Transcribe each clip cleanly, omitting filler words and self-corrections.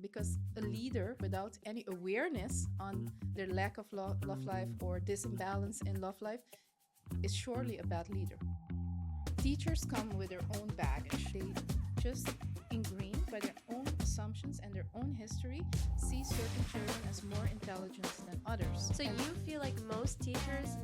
because a leader without any awareness on their lack of love life or this imbalance in love life is surely a bad leader. Teachers come with their own baggage. They just ingrained by their own assumptions and their own history see certain children as more intelligent than others. So you feel like most teachers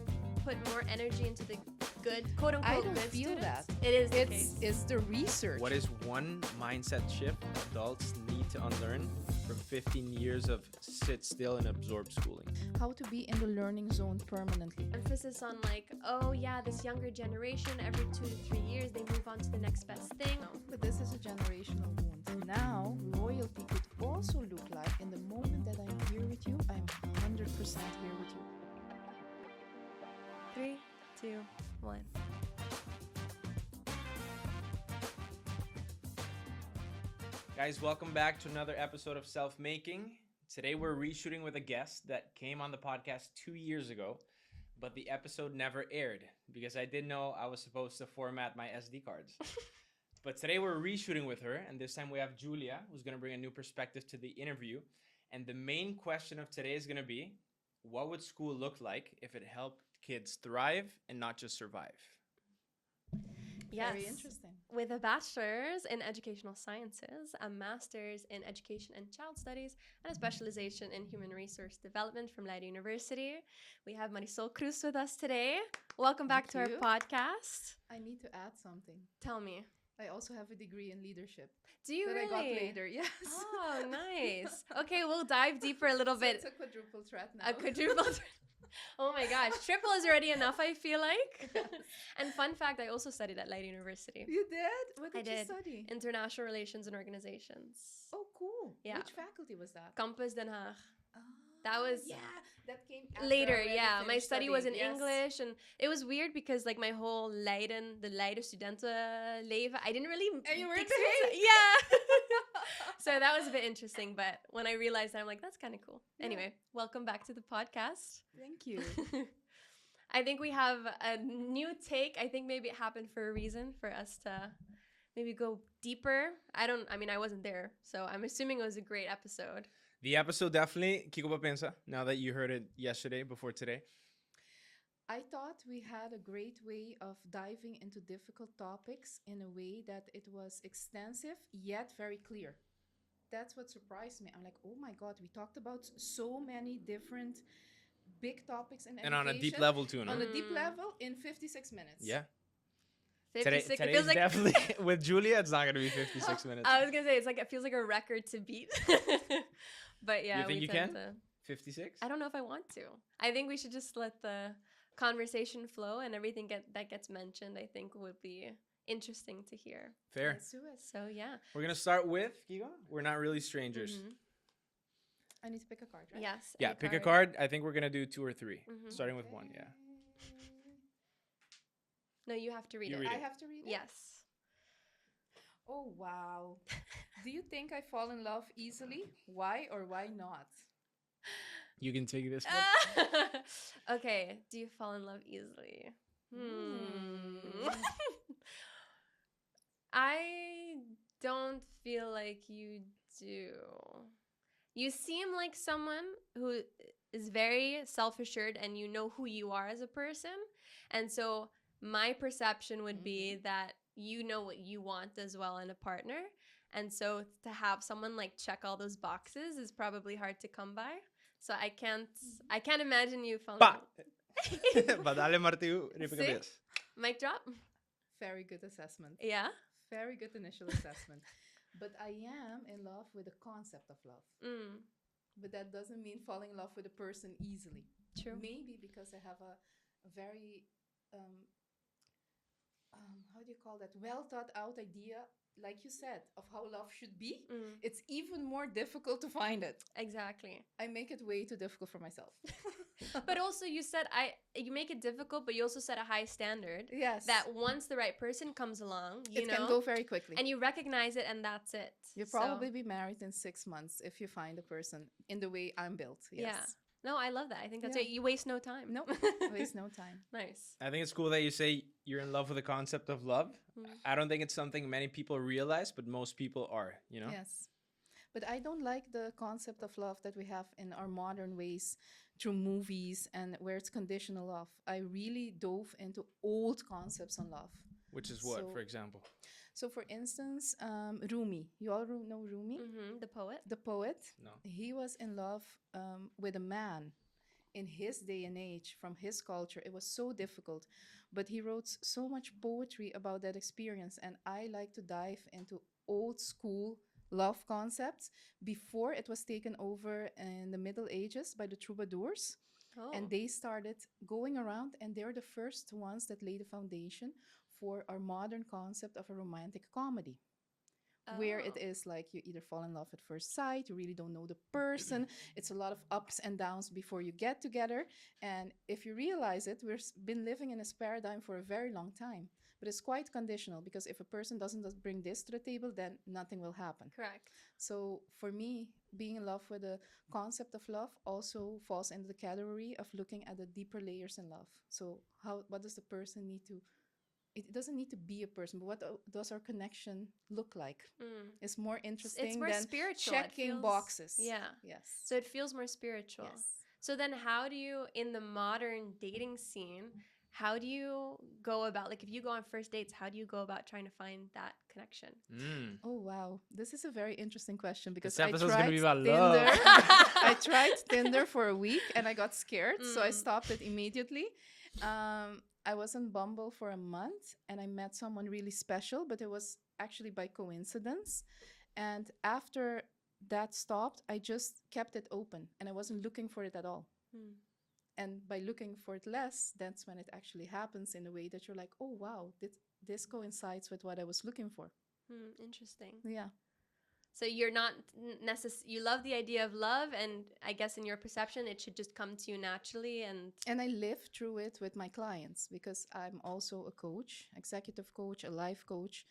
put more energy into the good, quote unquote, I don't good feel students? that. It is the case. It's the research. What is one mindset shift adults need to unlearn from 15 years of sit still and absorb schooling? How to be in the learning zone permanently. Emphasis on like, oh yeah, this younger generation, every 2 to 3 years, they move on to the next best thing. But this is a generational wound. Now, loyalty could also look like in the moment that I'm here with you, I'm 100% here with you. 3, 2, 1. Guys, welcome back to another episode of Self-Making. Today we're reshooting with a guest that came on the podcast 2 years ago, but the episode never aired because I didn't know I was supposed to format my SD cards. But today we're reshooting with her, and this time we have Giulia, who's going to bring a new perspective to the interview. And the main question of today is going to be, what would school look like if it helped kids thrive and not just survive? Yes. Very interesting. With a bachelor's in educational sciences, a master's in education and child studies, and a specialization in human resource development from Leiden University, we have Marisol Croes with us today. Welcome back to Thank you. our podcast. I need to add something. Tell me. I also have a degree in leadership Do you that really? I got later. Yes. Oh, nice. Okay, we'll dive deeper a little So bit. it's a quadruple threat now. A quadruple. Oh my gosh, triple is already enough, I feel like. Yes. And fun fact, I also studied at Leiden University. You did? What I did you did. study? International Relations and Organizations. Oh, cool. Yeah. Which faculty was that? Campus Den Haag. Ah, That was yeah. That came after I Later, already yeah. My finished study was in studying. Yes. English, and it was weird because like my whole Leiden studentenleven, I didn't really And you were in experience the it. Yeah. So that was a bit interesting, but when I realized that, I'm like, that's kind of cool. Yeah. Anyway, welcome back to the podcast. Thank you. I think we have a new take. I think maybe it happened for a reason for us to maybe go deeper. I wasn't there, so I'm assuming it was a great episode. The episode definitely, Kiko pa pensa, now that you heard it yesterday before today. I thought we had a great way of diving into difficult topics in a way that it was extensive yet very clear. That's what surprised me. I'm like, oh my God, we talked about so many different big topics in And on a deep education level too, no? On a deep level in 56 minutes. Yeah. 56. It Today's feels like definitely, with Giulia, it's not going to be 56 minutes. I was gonna say it feels like a record to beat. But yeah, You think we you tend can? to- 56? I don't know if I want to. I think we should just let the conversation flow, and everything that gets mentioned, I think, would be interesting to hear. Fair. Let's do it. So yeah. We're going to start with, Kiko, we're not really strangers. Mhm. I need to pick a card, right? Yes. Yeah, any pick a card. I think we're going to do 2 or 3. Mhm. Starting with 1, yeah. No, you have to read You it. read I it. have to read it? Yes. Oh, wow. Do you think I fall in love easily? Why or why not? You can take this one. Okay. Do you fall in love easily? I don't feel like you do. You seem like someone who is very self-assured and you know who you are as a person. And so my perception would be that you know what you want as well in a partner. And so to have someone like check all those boxes is probably hard to come by. So I can't imagine you falling. Pa! Badale Martiu, See? Mic drop. Very good assessment. Yeah. Very good initial assessment. But I am in love with the concept of love. Mm, But that doesn't mean falling in love with a person easily. true. Maybe because I have a very, how do you call that? Well thought out idea, like you said, of how love should be. Mm, It's even more difficult to find it. exactly. I make it way too difficult for myself. But also you said you make it difficult, but you also set a high standard Yes. that once the right person comes along, you it know, can go very quickly. and you recognize it, and that's it. You'll So, probably be married in 6 months if you find a person in the way I'm built. Yes. Yeah. No, I love that. I think that's Yeah. it. You waste no time. Nope. Waste no time. Nice. I think it's cool that you say you're in love with the concept of love. Mm. I don't think it's something many people realize, but most people are, you know? Yes. But I don't like the concept of love that we have in our modern ways through movies and where it's conditional love. I really dove into old concepts on love. Which is what, for So, example? so for instance, Rumi. You all know Rumi, The poet. the poet. No. He was in love with a man in his day and age from his culture. It was so difficult, but he wrote so much poetry about that experience. And I like to dive into old school love concepts before it was taken over in the Middle Ages by the troubadours. Oh. And they started going around, and they're the first ones that laid the foundation for our modern concept of a romantic comedy, where it Oh. is like you either fall in love at first sight, you really don't know the person. It's a lot of ups and downs before you get together. And if you realize it, we've been living in this paradigm for a very long time. But it's quite conditional, because if a person doesn't bring this to the table, then nothing will happen. Correct. So for me, being in love with the concept of love also falls into the category of looking at the deeper layers in love. So what does the person need to, it doesn't need to be a person, but what does our connection look like? It's more interesting more than spiritual. It checking feels- boxes. Yeah. Yes. So it feels more spiritual. Yes. So then how do you, in the modern dating scene, how do you go about, like if you go on first dates, how do you go about trying to find that connection? Oh wow, this is a very interesting question, because This episode's I gonna tried be about Tinder. love. I tried Tinder for a week and I got scared, so I stopped it immediately. I was on Bumble for a month and I met someone really special, but it was actually by coincidence. And after that stopped, I just kept it open and I wasn't looking for it at all. And by looking for it less, that's when it actually happens in a way that you're like, oh wow, this coincides with what I was looking for. Interesting. Yeah. So you're not you love the idea of love, and I guess in your perception it should just come to you naturally. And I live through it with my clients, because I'm also a coach, executive coach, a life coach,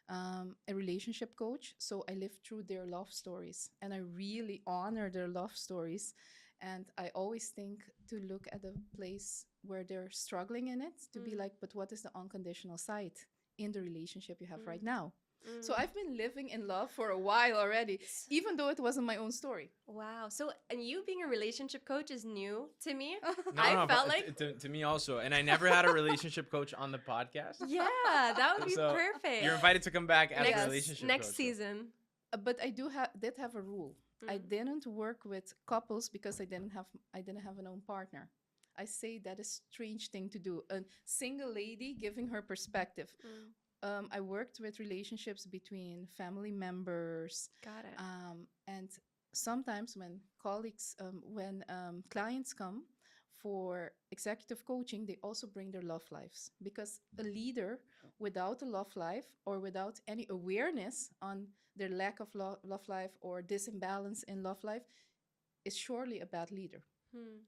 a relationship coach. So I live through their love stories and I really honor their love stories. And I always think to look at the place where they're struggling in it, to be like, but what is the unconditional side in the relationship you have right now? So I've been living in love for a while already, even though it wasn't my own story. Wow. So, and you being a relationship coach is new to me. No, I no, felt but like to me also, and I never had a relationship coach on the podcast. yeah, that would be So perfect. You're invited to come back as Yes. a relationship next coach. season. But I did have a rule. I didn't work with couples because I didn't have an own partner. I say that is a strange thing to do. A single lady giving her perspective. I worked with relationships between family members. Got it. And sometimes when clients come for executive coaching, they also bring their love lives, because a leader without a love life or without any awareness on their lack of love life or this imbalance in love life is surely a bad leader,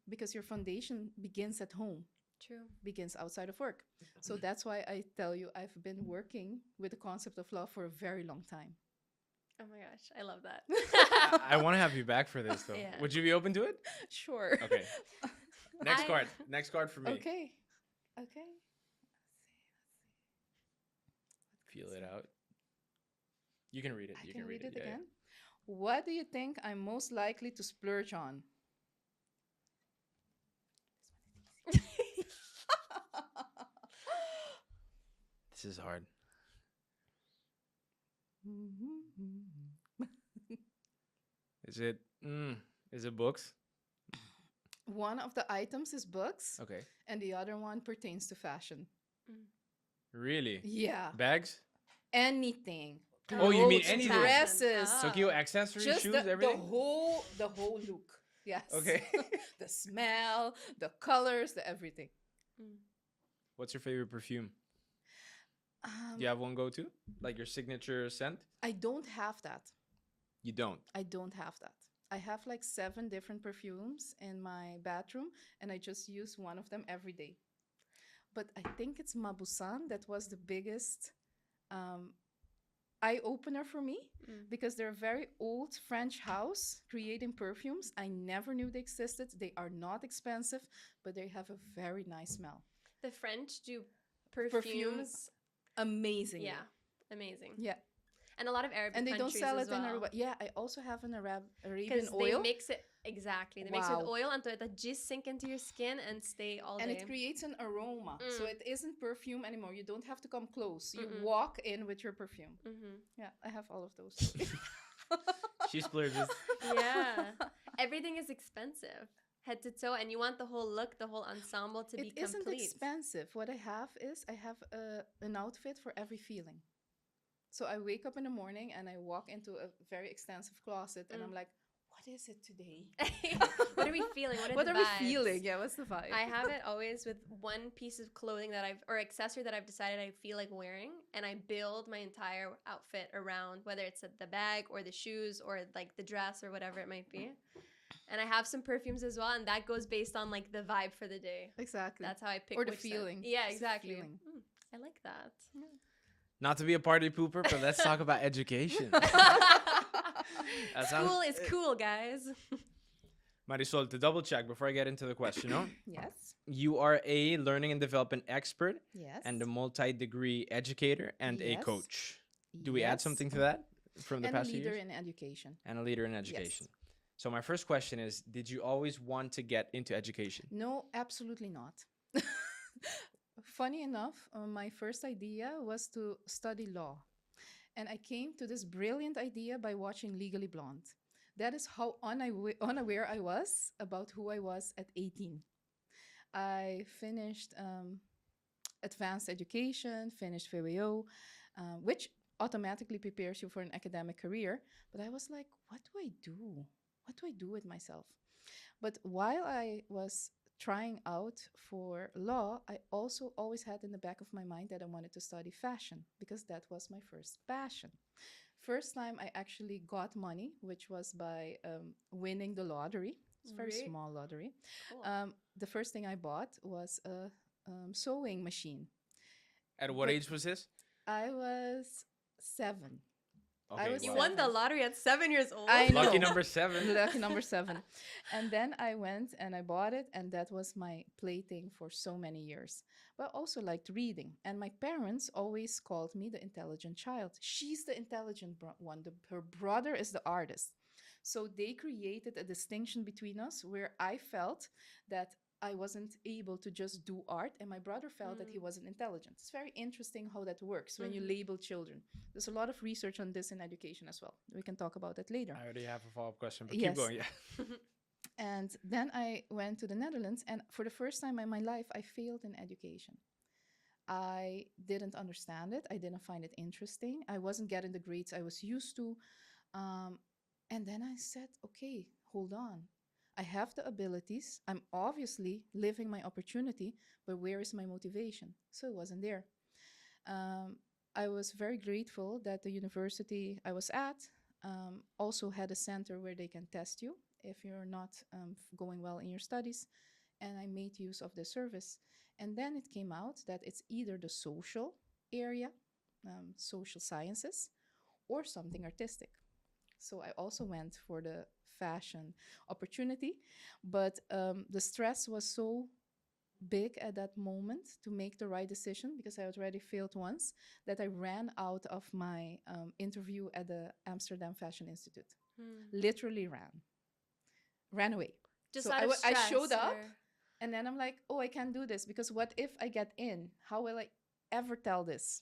because your foundation begins at home. True. Begins outside of work. So that's why I tell you, I've been working with the concept of love for a very long time. Oh my gosh, I love that. I want to have you back for this, though. Yeah. Would you be open to it? Sure. Okay. Next I- card. Next card for me. Okay. Feel it out. You can read it. I You can read it Yeah, again. What do you think I'm most likely to splurge on? This is hard. Is it? Is it books? One of the items is books, Okay. and the other one pertains to fashion. Really? Yeah. Bags? Anything. Oh, you mean Clothes, anything? Dresses. Ah. Tokyo accessories, Just shoes, the everything? whole look. Yes. Okay. The smell, the colors, the everything. What's your favorite perfume? Um, Do you have one go-to? Like your signature scent? I don't have that. You don't. I don't have that. I have like 7 different perfumes in my bathroom, and I just use one of them every day. But I think it's Mabusan that was the biggest eye-opener for me, because they're a very old French house creating perfumes. I never knew they existed. They are not expensive, but they have a very nice smell. The French do Perfume. perfumes. Amazing. Yeah, amazing. Yeah. And a lot of Arabic And they don't countries sell as it in well. Aruba. Yeah, I also have an Arabian Because they oil. mix it exactly. They mix it with Wow. oil until it just sink into your skin and stay all And day. it creates an aroma. So Mm. it isn't perfume anymore. You don't have to come close. You Mm-mm. walk in with your perfume. Mm-hmm. Yeah, I have all of those. She splurges. Yeah. Everything is expensive, head to toe, and you want the whole look, the whole ensemble to be It isn't complete. expensive. What I have is I have an outfit for every feeling. So I wake up in the morning and I walk into a very extensive closet and I'm like, what is it today? What are we feeling? What are What the are we vibes? feeling? Yeah, what's the vibe? I have it always with one piece of clothing that or accessory that I've decided I feel like wearing, and I build my entire outfit around whether it's the bag or the shoes or like the dress or whatever it might be. And I have some perfumes as well, and that goes based on like the vibe for the day. Exactly. That's how I pick Or the which scent. feeling. Yeah, It's the exactly. feeling. I like that. Not to be a party pooper, but let's talk about education. School is cool, guys. Marisol, to double check before I get into the question, no? Yes. You are a learning and development expert Yes. and a multi-degree educator and a Yes. coach. Do we add Yes. something to that from the And a past few leader years? in education. And a leader in education. So my first question is, did you always want to get into education? No, absolutely not. Funny enough, my first idea was to study law. And I came to this brilliant idea by watching Legally Blonde. That is how unaware I was about who I was at 18. I finished advanced education, finished VWO, which automatically prepares you for an academic career. But I was like, what do I do? What do I do with myself? But while I was trying out for law, I also always had in the back of my mind that I wanted to study fashion because that was my first passion. First time I actually got money, which was by winning the lottery. It's a very Really? small lottery. Cool. The first thing I bought was a sewing machine. At what But- age was this? I was 7. Okay, was You wow. won the lottery at 7 years old. I know. Lucky number 7. Lucky number 7. And then I went and I bought it, and that was my plaything for so many years. But I also liked reading. And my parents always called me the intelligent child. She's the intelligent one. Her brother is the artist. So they created a distinction between us where I felt that I wasn't able to just do art, and my brother felt that he wasn't intelligent. It's very interesting how that works when you label children. There's a lot of research on this in education as well. We can talk about that later. I already have a follow-up question, but Yes. keep going. Yeah. And then I went to the Netherlands, and for the first time in my life, I failed in education. I didn't understand it. I didn't find it interesting. I wasn't getting the grades I was used to. And then I said, okay, hold on. I have the abilities. I'm obviously living my opportunity, but where is my motivation? So it wasn't there. I was very grateful that the university I was at also had a center where they can test you if you're not going well in your studies. And I made use of the service. And then it came out that it's either the social area, social sciences, or something artistic. So I also went for the fashion opportunity, but the stress was so big at that moment to make the right decision because I already failed once that I ran out of my interview at the Amsterdam Fashion Institute. Literally ran away. Just So out of I stress. showed up. or- And then I'm like, oh, I can't do this because what if I get in? How will I ever tell this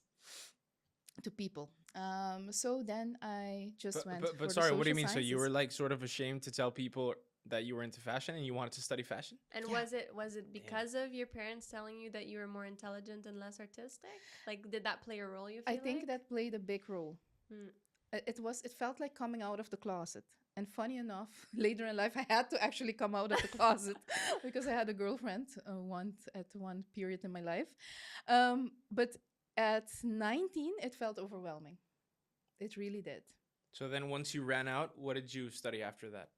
to people? So then I just went. But for the sorry, what do you social mean? So you were sciences. like sort of ashamed to tell people that you were into fashion and you wanted to study fashion? And Yeah. was it because of your parents telling you that you were more intelligent and less artistic? Like, did that play a role? You feel I think like? that played a big role. Hmm. It felt like coming out of the closet. And funny enough, later in life, I had to actually come out of the closet because I had a girlfriend at one period in my life. But at 19, it felt overwhelming. It really did. So then once you ran out, what did you study after that?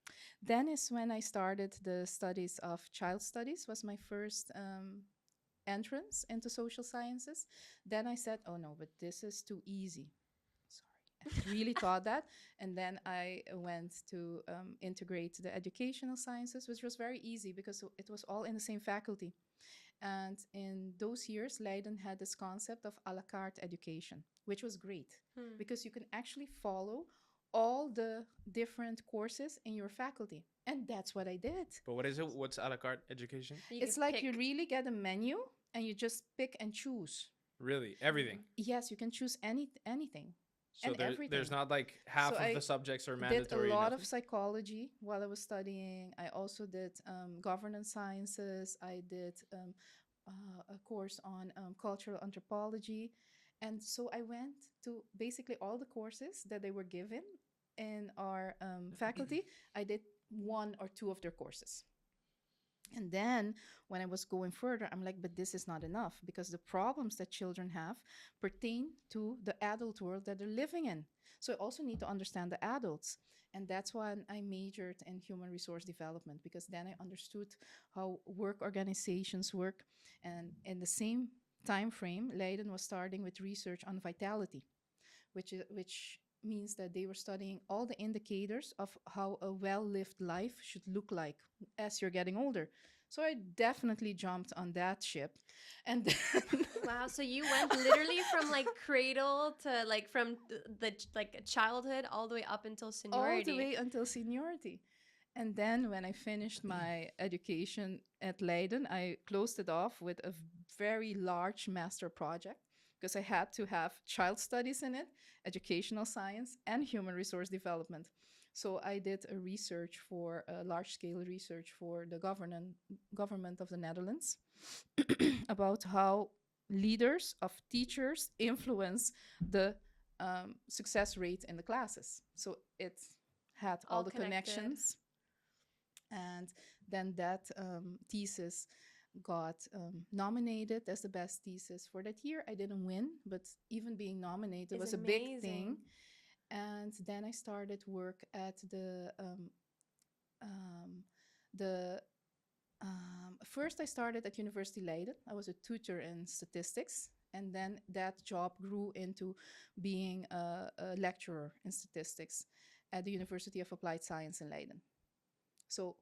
Then is when I started the studies of child studies, was my first entrance into social sciences. Then I said, oh no, but this is too easy. Sorry, really thought that. And then I went to integrate the educational sciences, which was very easy because it was all in the same faculty. And in those years, Leiden had this concept of a la carte education, which was great Hmm. because you can actually follow all the different courses in your faculty. And that's what I did. But what is it? What's a la carte education? You It's could like pick. you really get a menu and you just pick and choose. Really, everything. Yes, you can choose anything So and everything. there's not like half So of I the subjects are did a mandatory. lot nothing? of psychology while I was studying. I also did governance sciences. I did a course on cultural anthropology. And so I went to basically all the courses that they were given in our faculty. I did one or two of their courses. And then when I was going further, I'm like, but this is not enough because the problems that children have pertain to the adult world that they're living in. So I also need to understand the adults. And that's why I majored in human resource development because then I understood how work organizations work. And in the same time frame, Leiden was starting with research on vitality, which means that they were studying all the indicators of how a well-lived life should look like as you're getting older. So I definitely jumped on that ship. And then Wow, so you went literally from like cradle to like from like childhood all the way up until all seniority. the way until seniority. And then when I finished my education at Leiden, I closed it off with a very large master project because I had to have child studies in it, educational science, and human resource development. So I did a research for a large scale research for the government of the Netherlands about how leaders of teachers influence the success rate in the classes. So it had all the connected. connections. And then that thesis got nominated as the best thesis for that year. I didn't win, but even being nominated Is was a big amazing. thing. And then I started work at the first I started at University Leiden. I was a tutor in statistics, and then that job grew into being a lecturer in statistics at the University of Applied Science in Leiden. So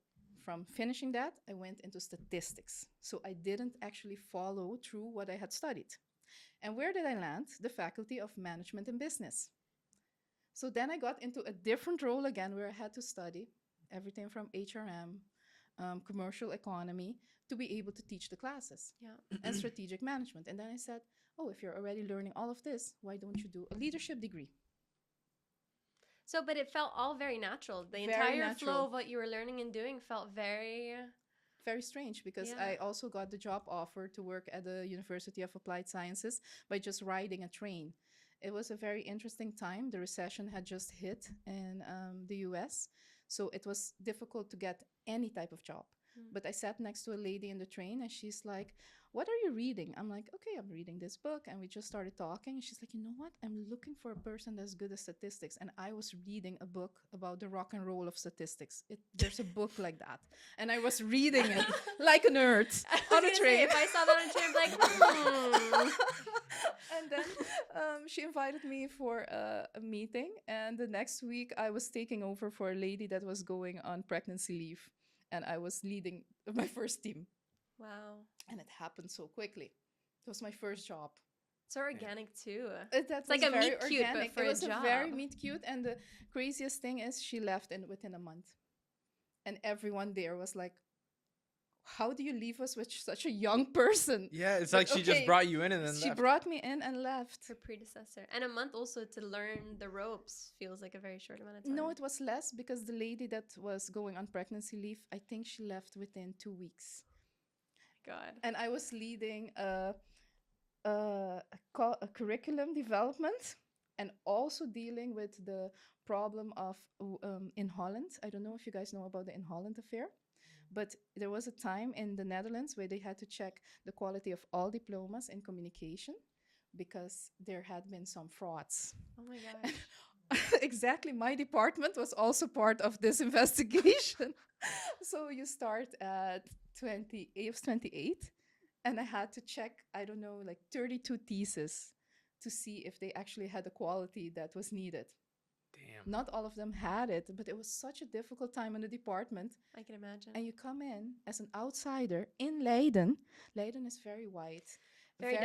from finishing that, I went into statistics. So I didn't actually follow through what I had studied. And where did I land? The Faculty of Management and Business. So then I got into a different role again where I had to study everything from HRM, commercial economy, to be able to teach the classes Yeah. and strategic management. And then I said, oh, if you're already learning all of this, why don't you do a leadership degree? So, but it felt all very natural. The Very entire natural. flow of what you were learning and doing felt very. Very strange because Yeah. I also got the job offer to work at the University of Applied Sciences by just riding a train. It was a very interesting time. The recession had just hit in the US, so it was difficult to get any type of job. But I sat next to a lady in the train and she's like, what are you reading? I'm like, okay, I'm reading this book. And we just started talking. And she's like, you know what? I'm looking for a person that's good at statistics. And I was reading a book about the rock and roll of statistics. There's a book like that. And I was reading it like a nerd on a train. If I saw that on a train, I'd be like, And then she invited me for a meeting. And the next week, I was taking over for a lady that was going on pregnancy leave. And I was leading my first team. Wow. And it happened so quickly. It was my first job. So organic too. That's like a meet cute, but for it was a job. very meet cute. And the craziest thing is she left within a month. And everyone there was like, how do you leave us with such a young person? Yeah, it's But like she just okay, brought you in and then she left. brought me in and left. Her predecessor. And a month also to learn the ropes feels like a very short amount of time. No, it was less because the lady that was going on pregnancy leave, I think she left within 2 weeks. God. And I was leading a curriculum development and also dealing with the problem of in Holland. I don't know if you guys know about the In Holland affair, but there was a time in the Netherlands where they had to check the quality of all diplomas in communication because there had been some frauds. Oh my gosh. Exactly, my department was also part of this investigation. So you start at 28, and I had to check, I don't know, like 32 theses to see if they actually had the quality that was needed. Damn. Not all of them had it, but it was such a difficult time in the department. I can imagine. And you come in as an outsider in Leiden. Leiden is very white, Very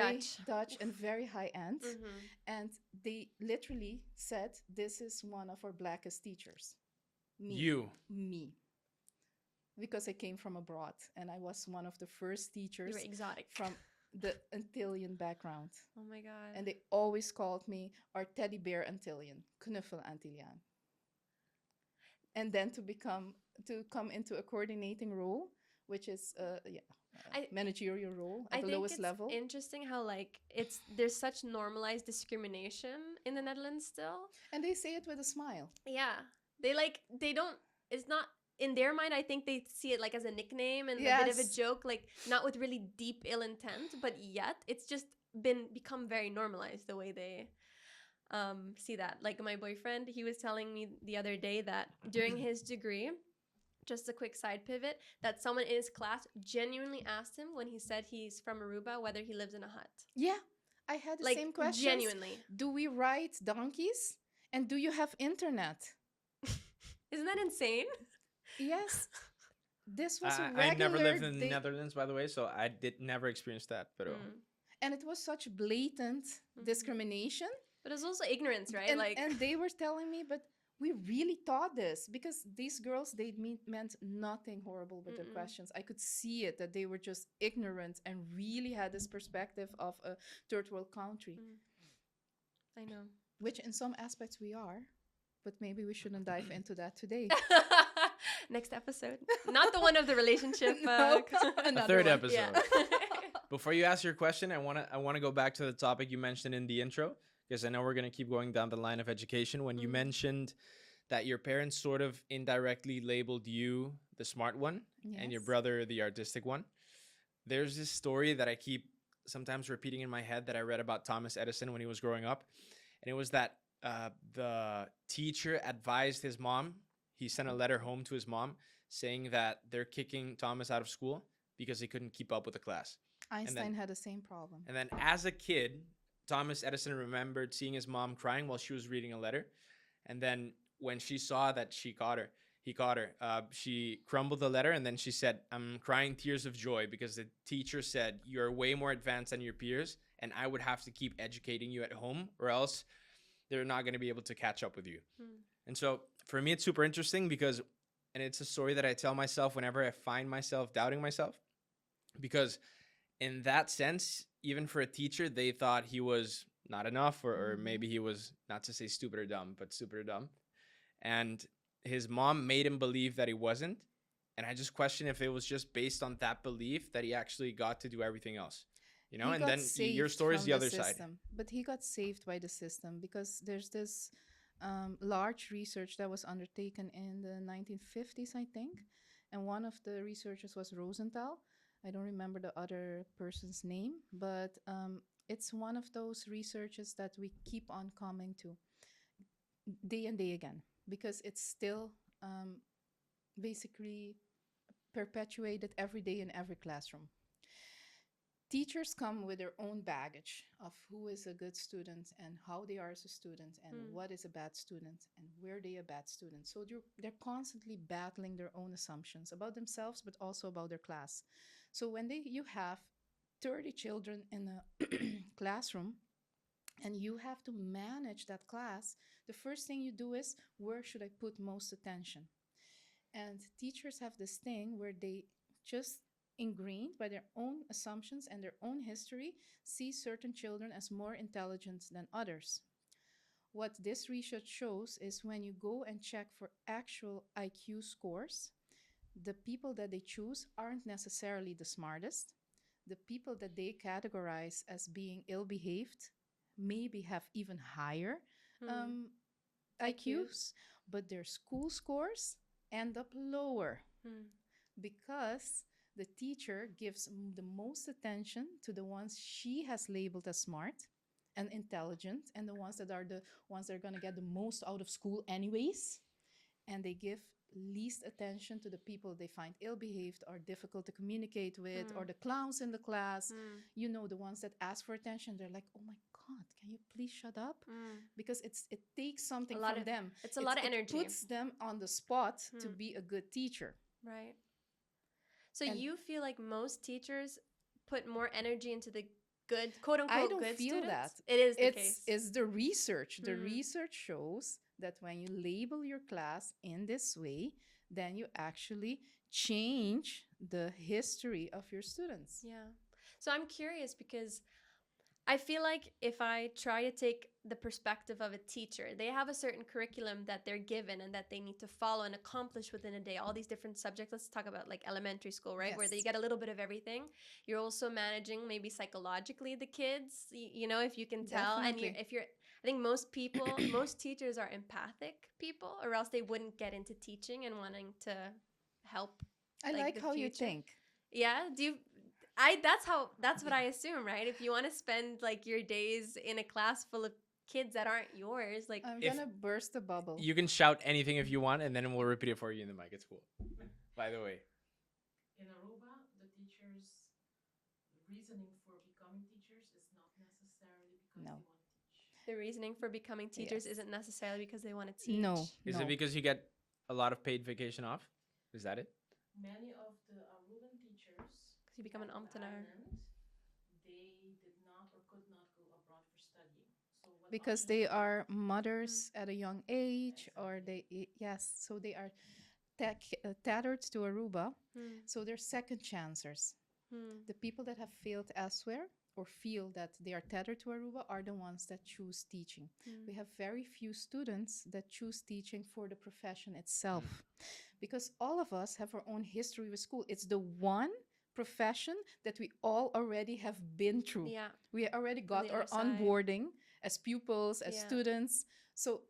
Dutch. and very high end. Mm-hmm. And they literally said, "This is one of our blackest teachers." Me. Because I came from abroad and I was one of the first You teachers were exotic. from the Antillean background. Oh my god. And they always called me our teddy bear Antillian, knuffel Antilliaan. And then to come into a coordinating role, which is managerial role at the lowest level. Interesting how like there's such normalized discrimination in the Netherlands still. And they say it with a smile. Yeah. They don't, it's not in their mind. I think they see it like as a nickname and a bit of a joke, like not with really deep ill intent, but yet it's just become very normalized the way they see that. Like my boyfriend, he was telling me the other day that during his degree, just a quick side pivot, that someone in his class genuinely asked him when he said he's from Aruba whether he lives in a hut. Yeah, I had the Like, same question. genuinely. Do we ride donkeys? And do you have internet? Isn't that insane? Yes. This was a regular I never lived in the Netherlands, by the way, so I did never experience that. But and it was such blatant discrimination. But it's also ignorance, right? And they were telling me, but we really thought this because these girls, they meant nothing horrible with their questions. I could see it, that they were just ignorant and really had this perspective of a third world country. I know. Which in some aspects we are, but maybe we shouldn't dive into that today. Next episode. Not the one of the relationship. A third one. episode. Yeah. Before you ask your question, I wanna go back to the topic you mentioned in the intro, because I know we're gonna keep going down the line of education. When you mentioned that your parents sort of indirectly labeled you the smart one and your brother the artistic one, there's this story that I keep sometimes repeating in my head that I read about Thomas Edison when he was growing up, and it was that the teacher advised his mom. He sent a letter home to his mom saying that they're kicking Thomas out of school because he couldn't keep up with the class. Einstein had the same problem. And then as a kid, Thomas Edison remembered seeing his mom crying while she was reading a letter. And then when she saw that he caught her. She crumbled the letter and then she said, "I'm crying tears of joy because the teacher said you're way more advanced than your peers and I would have to keep educating you at home or else they're not going to be able to catch up with you." And so for me, it's super interesting because, and it's a story that I tell myself whenever I find myself doubting myself, because in that sense, even for a teacher, they thought he was not enough, or maybe he was, not to say stupid or dumb, but stupid or dumb. And his mom made him believe that he wasn't. And I just question if it was just based on that belief that he actually got to do everything else. You know, and then your story is the other side. But he got saved by the system because there's this large research that was undertaken in the 1950s, I think. And one of the researchers was Rosenthal. I don't remember the other person's name, but it's one of those researches that we keep on coming to day and day again, because it's still basically perpetuated every day in every classroom. Teachers come with their own baggage of who is a good student and how they are as a student and what is a bad student and where they are a bad student. So they're constantly battling their own assumptions about themselves, but also about their class. So when you have 30 children in a classroom and you have to manage that class, the first thing you do is, where should I put most attention? And teachers have this thing where they just ingrained by their own assumptions and their own history, see certain children as more intelligent than others. What this research shows is when you go and check for actual IQ scores, the people that they choose aren't necessarily the smartest. The people that they categorize as being ill-behaved maybe have even higher IQs, but their school scores end up lower because the teacher gives the most attention to the ones she has labeled as smart and intelligent and the ones that are going to get the most out of school anyways. And they give least attention to the people they find ill-behaved or difficult to communicate with or the clowns in the class. You know, the ones that ask for attention. They're like, oh my God, can you please shut up? Mm. Because it takes something A lot from of them. it's a lot of It energy, puts them on the spot to Hmm. be a good teacher. right? So And you feel like most teachers put more energy into the good, quote I unquote, don't good feel that. students? It is the It's case. it's the research. The Hmm. research shows that when you label your class in this way, then you actually change the history of your students. Yeah. So I'm curious because I feel like if I try to take the perspective of a teacher, they have a certain curriculum that they're given and that they need to follow and accomplish within a day, all these different subjects. Let's talk about like elementary school, right? Where Yes. you get a little bit of everything. You're also managing maybe psychologically the kids, you know, if you can tell. And Definitely. I think most people, most teachers are empathic people, or else they wouldn't get into teaching and wanting to help I like like the how you future. think. Yeah. That's what I assume, right? If you want to spend like your days in a class full of kids that aren't yours, like I'm If- gonna burst a bubble. You can shout anything if you want, and then we'll repeat it for you in the mic. It's cool. By the way, In Aruba, the teachers' reasoning for becoming teachers is not necessarily because No. they want to teach. the reasoning for becoming teachers Yes. isn't necessarily because they want to teach. No, is no. it because you get a lot of paid vacation off? Is that it? Many of the Aruban teachers, Because you become an on the ambtenaar. island, they did not or could not go abroad for studying. So what Because options they do are mothers at a young age, or Exactly. yes, so they are tethered to Aruba. Hmm. So they're second chancers. Hmm. The people that have failed elsewhere or feel that they are tethered to Aruba are the ones that choose teaching. Hmm. We have very few students that choose teaching for the profession itself, because all of us have our own history with school. It's the one profession that we all already have been through. Yeah. We already got the our other side. onboarding as pupils, as Yeah. students. So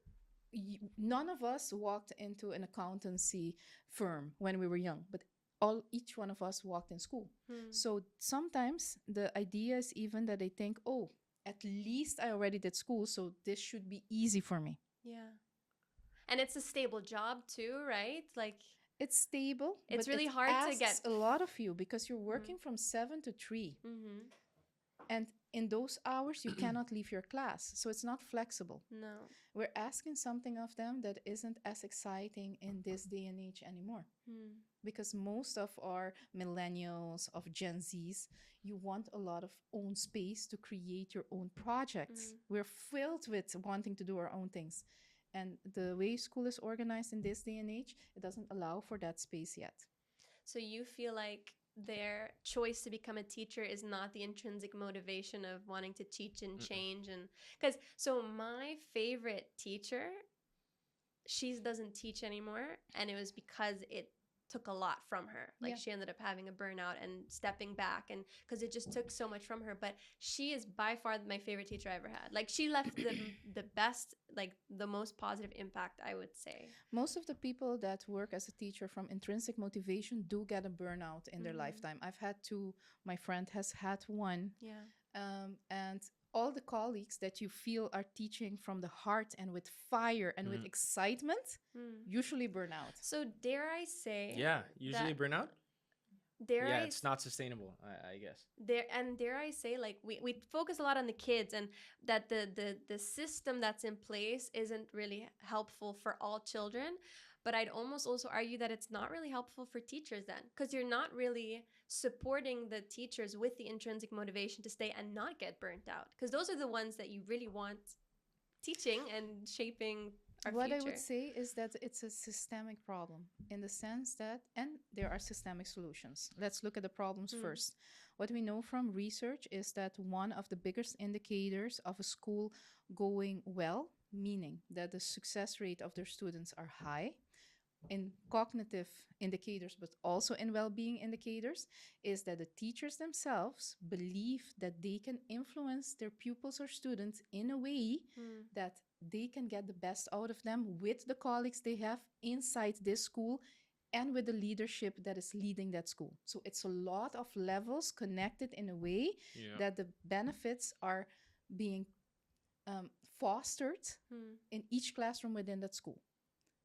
none of us walked into an accountancy firm when we were young, but each one of us walked in school. Hmm. So sometimes the idea is even that they think, oh, at least I already did school, so this should be easy for me. Yeah. And it's a stable job too, right? Like It's stable. It's but really it hard to asks get- a lot of you because you're working from 7 to 3. mm-hmm. And in those hours, you cannot leave your class. So it's not flexible. No. We're asking something of them that isn't as exciting in this day and age anymore. Hmm. Because most of our millennials, of Gen Zs, you want a lot of own space to create your own projects. We're filled with wanting to do our own things. And the way school is organized in this day and age, it doesn't allow for that space yet. So you feel like their choice to become a teacher is not the intrinsic motivation of wanting to teach and change, and because so my favorite teacher, she doesn't teach anymore, and it was because it took a lot from her. Like Yeah. she ended up having a burnout and stepping back, and because it just took so much from her. But she is by far my favorite teacher I ever had. Like she left the best, like the most positive impact, I would say. Most of the people that work as a teacher from intrinsic motivation do get a burnout in their lifetime. I've had 2. My friend has had 1. Yeah. And all the colleagues that you feel are teaching from the heart and with fire and with excitement usually burn out. So dare I say? Yeah, usually that- burnout. Dare Yeah, I it's not sustainable, I guess. dare I say, like we focus a lot on the kids, and that the system that's in place isn't really helpful for all children. But I'd almost also argue that it's not really helpful for teachers then, because you're not really supporting the teachers with the intrinsic motivation to stay and not get burnt out, because those are the ones that you really want teaching and shaping our What future. I would say is that it's a systemic problem in the sense that, and there are systemic solutions. Let's look at the problems first. What we know from research is that one of the biggest indicators of a school going well, meaning that the success rate of their students are high, in cognitive indicators, but also in well-being indicators, is that the teachers themselves believe that they can influence their pupils or students in a way that they can get the best out of them with the colleagues they have inside this school and with the leadership that is leading that school. So it's a lot of levels connected in a way that the benefits are being fostered in each classroom within that school.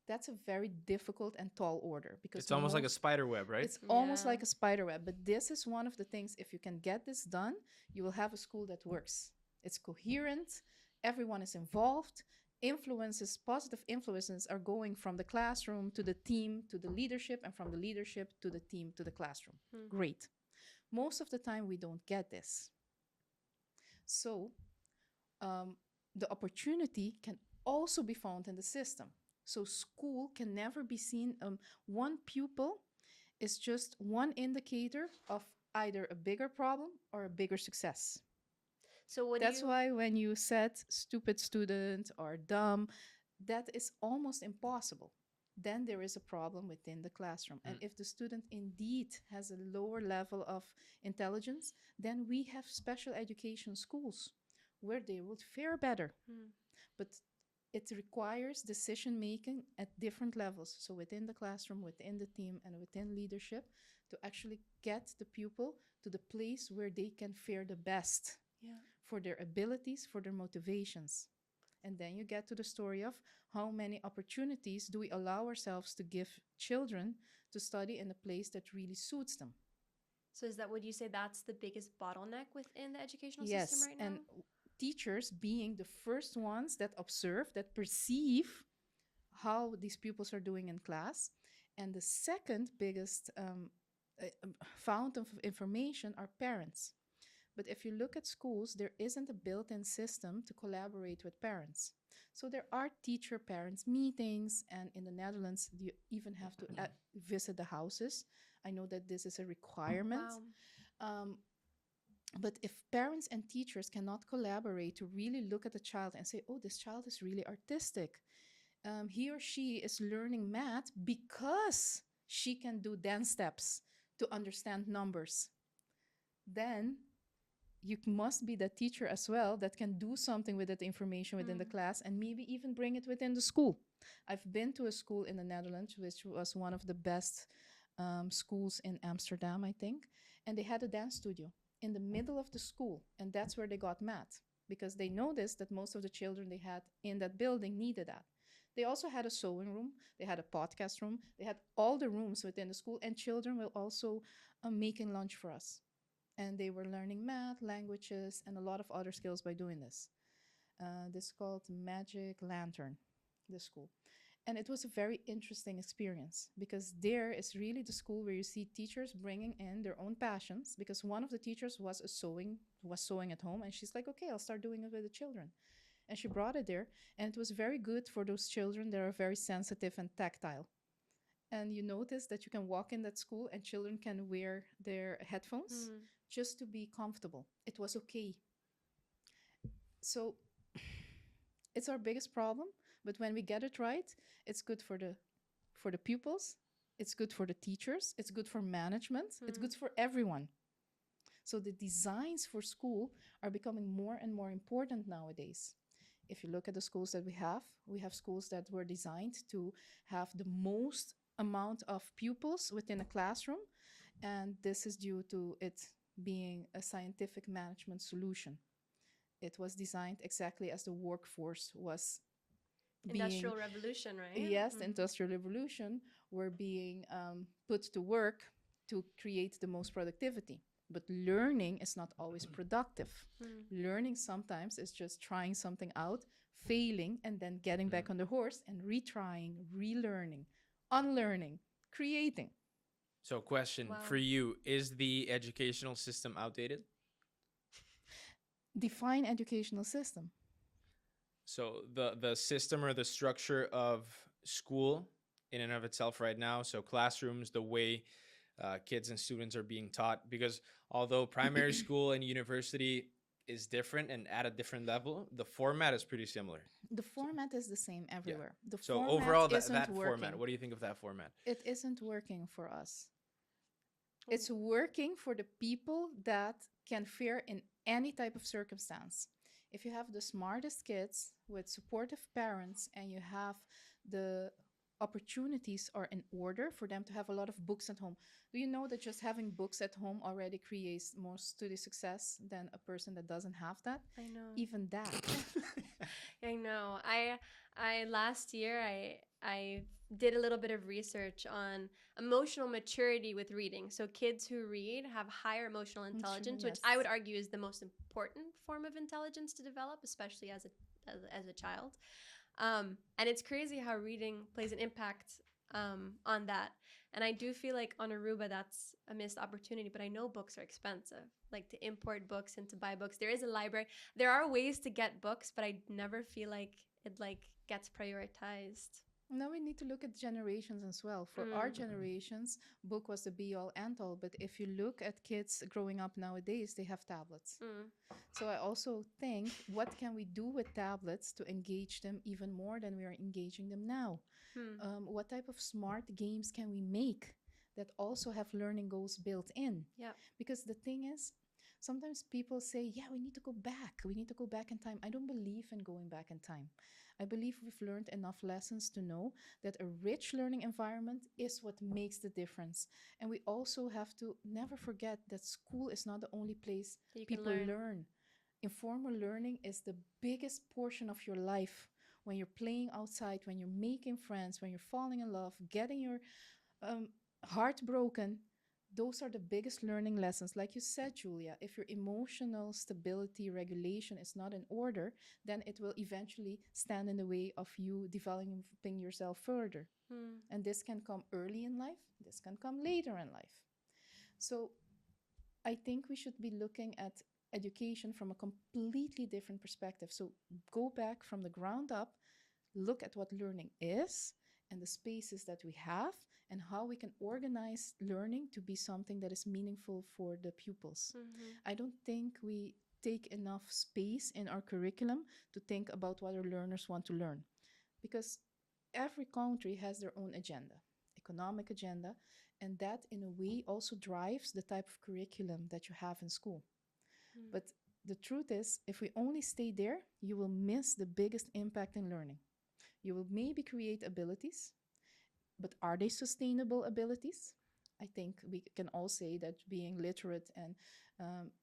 That's a very difficult and tall order because It's almost like a spider web, right? It's almost Yeah. like a spider web. But this is one of the things, if you can get this done, you will have a school that works. It's coherent, everyone is involved. Influences, positive influences are going from the classroom to the team to the leadership, and from the leadership to the team to the classroom. Hmm. Great. Most of the time, we don't get this. So, um, the opportunity can also be found in the system. So, school can never be seen. One pupil is just one indicator of either a bigger problem or a bigger success. So what do That's you why when you said stupid student or dumb, that is almost impossible. Then there is a problem within the classroom. And if the student indeed has a lower level of intelligence, then we have special education schools where they would fare better. Hmm. But it requires decision making at different levels. So within the classroom, within the team, and within leadership to actually get the pupil to the place where they can fare the best Yeah. for their abilities, for their motivations. And then you get to the story of how many opportunities do we allow ourselves to give children to study in a place that really suits them. So is that, would you say that's the biggest bottleneck within the educational system Yes, right now? and teachers being the first ones that observe, that perceive how these pupils are doing in class. And the second biggest fountain of information are parents. But if you look at schools, there isn't a built in system to collaborate with parents. So there are teacher parents meetings, and in the Netherlands, you even have to visit the houses. I know that this is a requirement. Wow. Um, but if parents and teachers cannot collaborate to really look at the child and say, oh, this child is really artistic, he or she is learning math because she can do dance steps to understand numbers, then you must be the teacher as well that can do something with that information within the class and maybe even bring it within the school. I've been to a school in the Netherlands, which was one of the best schools in Amsterdam, I think. And they had a dance studio in the middle of the school. And that's where they got math because they noticed that most of the children they had in that building needed that. They also had a sewing room, they had a podcast room, they had all the rooms within the school, and children were also making lunch for us. And they were learning math, languages, and a lot of other skills by doing this. This is called Magic Lantern, the school. And it was a very interesting experience because there is really the school where you see teachers bringing in their own passions. Because one of the teachers was sewing at home, and she's like, okay, I'll start doing it with the children. And she brought it there, and it was very good for those children that are very sensitive and tactile. And you notice that you can walk in that school and children can wear their headphones just to be comfortable. It was okay. So it's our biggest problem, but when we get it right, it's good for the pupils, it's good for the teachers, it's good for management, it's good for everyone. So the designs for school are becoming more and more important nowadays. If you look at the schools that we have schools that were designed to have the most amount of pupils within a classroom, and this is due to it being a scientific management solution. It was designed exactly as the workforce was Industrial Revolution, right? yes, the Industrial Revolution were being put to work to create the most productivity. But learning is not always productive. Learning sometimes is just trying something out, failing, and then getting back on the horse and retrying, relearning, unlearning, creating. So, question Wow. for you: is the educational system outdated? Define educational system. So the system or the structure of school in and of itself right now. So classrooms, the way kids and students are being taught, because although primary school and university is different and at a different level, the format is pretty similar. The format is the same everywhere. The So format overall, isn't that working. format, what do you think of that format? It isn't working for us. It's working for the people that can fare in any type of circumstance. If you have the smartest kids with supportive parents and you have the opportunities are in order for them to have a lot of books at home. Do you know that just having books at home already creates more study success than a person that doesn't have that? I know. Even that. I know. I last year I did a little bit of research on emotional maturity with reading. So kids who read have higher emotional intelligence, which I would argue is the most important form of intelligence to develop, especially as a child. And it's crazy how reading plays an impact on that. And I do feel like on Aruba that's a missed opportunity, but I know books are expensive. Like to import books and to buy books. There is a library. There are ways to get books, but I never feel like it like gets prioritized. Now we need to look at generations as well. For our generations, book was the be all end all. But if you look at kids growing up nowadays, they have tablets. So I also think, what can we do with tablets to engage them even more than we are engaging them now? What type of smart games can we make that also have learning goals built in? Yeah. Because the thing is, sometimes people say, yeah, we need to go back. We need to go back in time. I don't believe in going back in time. I believe we've learned enough lessons to know that a rich learning environment is what makes the difference. And we also have to never forget that school is not the only place people learn. Informal learning is the biggest portion of your life. When you're playing outside, when you're making friends, when you're falling in love, getting your heart broken, those are the biggest learning lessons. Like you said, Giulia, if your emotional stability regulation is not in order, then it will eventually stand in the way of you developing yourself further. And this can come early in life, this can come later in life. So I think we should be looking at education from a completely different perspective. So go back from the ground up, look at what learning is and the spaces that we have, and how we can organize learning to be something that is meaningful for the pupils. I don't think we take enough space in our curriculum to think about what our learners want to learn, because every country has their own agenda, economic agenda, and that in a way also drives the type of curriculum that you have in school. But the truth is, if we only stay there, you will miss the biggest impact in learning. You will maybe create abilities, but are they sustainable abilities? I think we can all say that being literate and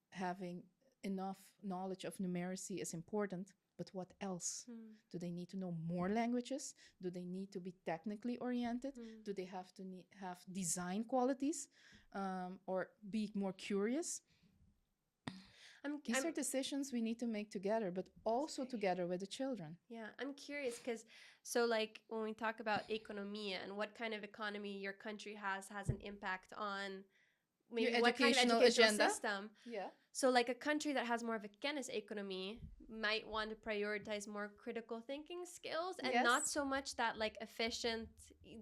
having enough knowledge of numeracy is important, but what else? Do they need to know more languages? Do they need to be technically oriented? Do they have to have design qualities or be more curious? These are decisions we need to make together, but also together with the children. Yeah, I'm curious because, so like when we talk about economia and what kind of economy your country has an impact on maybe Your what kind of educational agenda system. Yeah. So like a country that has more of a Kennis economy might want to prioritize more critical thinking skills and not so much that like efficient,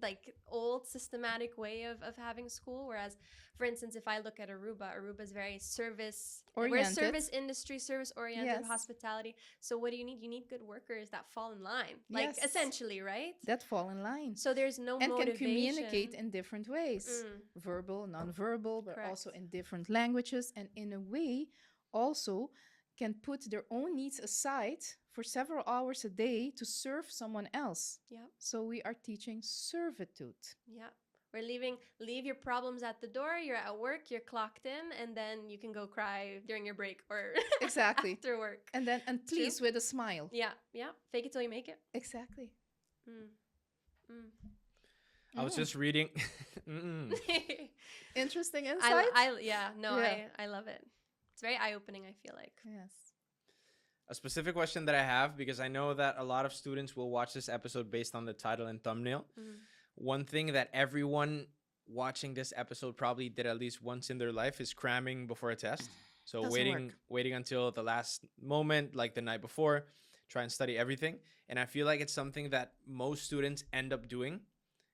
like old systematic way of having school. Whereas, for instance, if I look at Aruba is very service oriented. We're service industry, service oriented, hospitality. So what do you need? You need good workers that fall in line, like essentially, right? That fall in line. So there's no and motivation. Can communicate in different ways, verbal, non-verbal, but also in different languages, and in a way also can put their own needs aside for several hours a day to serve someone else. Yeah. So we are teaching servitude. Yeah. We're leave your problems at the door. You're at work, you're clocked in, and then you can go cry during your break or exactly after work. And please with a smile. Yeah, yeah. Fake it till you make it. Exactly. I was just reading. Interesting insight. I love it. It's very eye-opening, I feel like. Yes. A specific question that I have, because I know that a lot of students will watch this episode based on the title and thumbnail. One thing that everyone watching this episode probably did at least once in their life is cramming before a test. So waiting until the last moment, like the night before, try and study everything. And I feel like it's something that most students end up doing.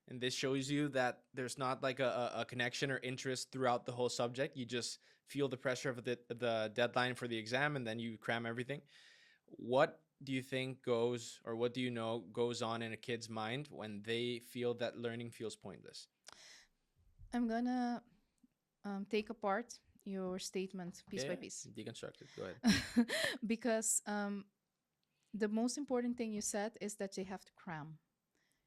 And this shows you that there's not like a connection or interest throughout the whole subject. You just feel the pressure of the deadline for the exam, and then you cram everything. What do you think goes, or what do you know goes on in a kid's mind when they feel that learning feels pointless? I'm gonna take apart your statement piece by piece. Deconstruct it. Go ahead. Because the most important thing you said is that they have to cram.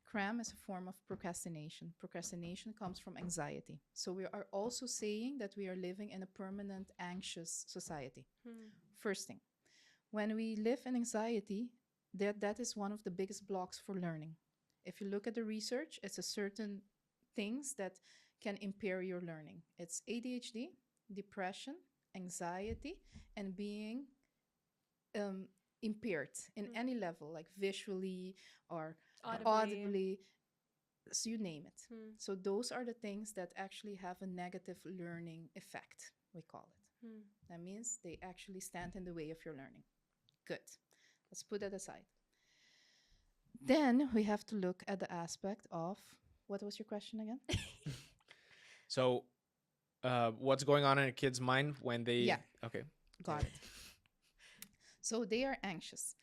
Cram is a form of procrastination. Procrastination comes from anxiety. So we are also saying that we are living in a permanent anxious society. First thing, when we live in anxiety, that is one of the biggest blocks for learning. If you look at the research, it's a certain things that can impair your learning. It's ADHD, depression, anxiety, and being um, impaired in any level, like visually or Audibly. audibly, so you name it. Hmm. So those are the things that actually have a negative learning effect, we call it. Hmm. That means they actually stand in the way of your learning. Good. Let's put that aside. Then we have to look at the aspect of what was your question again? So, what's going on in a kid's mind when they? Yeah. Okay. Got it. So they are anxious.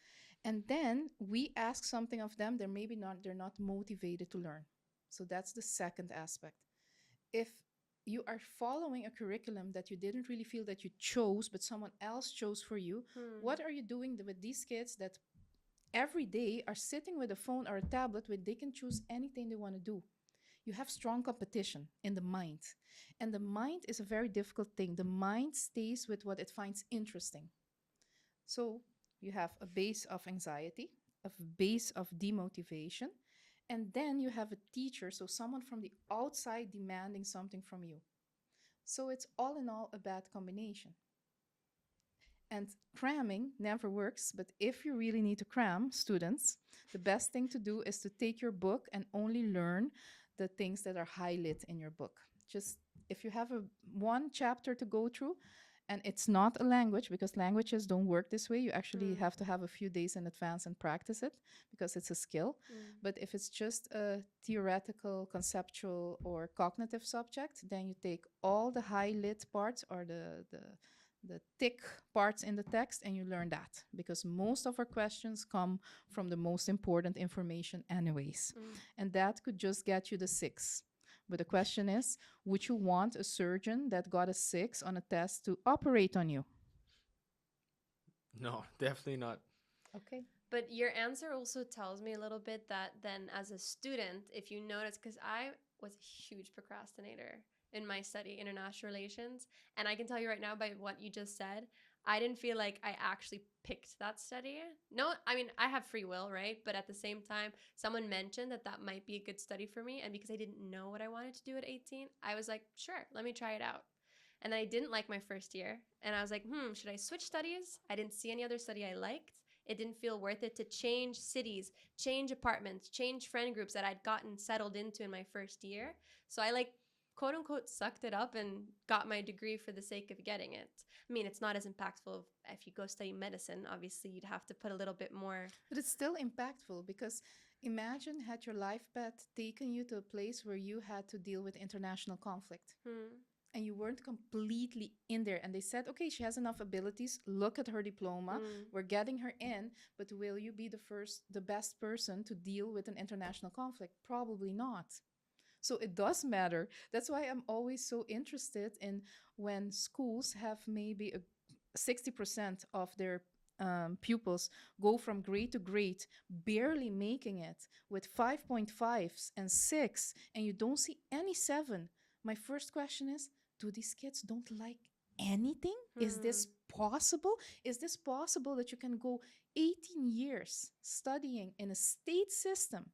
And then we ask something of them, they're not motivated to learn. So that's the second aspect. If you are following a curriculum that you didn't really feel that you chose, but someone else chose for you, Hmm. what are you doing with these kids that every day are sitting with a phone or a tablet where they can choose anything they want to do? You have strong competition in the mind. And the mind is a very difficult thing. The mind stays with what it finds interesting. So you have a base of anxiety, a base of demotivation, and then you have a teacher, so someone from the outside demanding something from you. So it's all in all a bad combination. And cramming never works, but if you really need to cram students, the best thing to do is to take your book and only learn the things that are highlighted in your book. Just if you have a one chapter to go through and it's not a language, because languages don't work this way, you actually Hmm. have to have a few days in advance and practice it because it's a skill. Hmm. But if it's just a theoretical, conceptual, or cognitive subject, then you take all the highlight parts or the thick parts in the text and you learn that because most of our questions come from the most important information anyways. Hmm. And that could just get you the 6. But the question is, would you want a surgeon that got a 6 on a test to operate on you? No, definitely not. Okay. But your answer also tells me a little bit that then as a student, if you notice, because I was a huge procrastinator in my study, international relations, and I can tell you right now by what you just said, I didn't feel like I actually picked that study. No, I mean, I have free will, right? But at the same time, someone mentioned that that might be a good study for me. And because I didn't know what I wanted to do at 18, I was like, sure, let me try it out. And then I didn't like my first year. And I was like, should I switch studies? I didn't see any other study I liked. It didn't feel worth it to change cities, change apartments, change friend groups that I'd gotten settled into in my first year. So I like quote unquote sucked it up and got my degree for the sake of getting it. I mean, it's not as impactful if you go study medicine. Obviously, you'd have to put a little bit more. But it's still impactful because imagine had your life path taken you to a place where you had to deal with international conflict Hmm. and you weren't completely in there and they said, okay, she has enough abilities, look at her diploma, Hmm. we're getting her in, but will you be the best person to deal with an international conflict? Probably not. So it does matter. That's why I'm always so interested in when schools have maybe a 60% of their pupils go from grade to grade, barely making it with 5.5s and 6, and you don't see any 7. My first question is, do these kids don't like anything? Is this Hmm. possible? Is this possible that you can go 18 years studying in a state system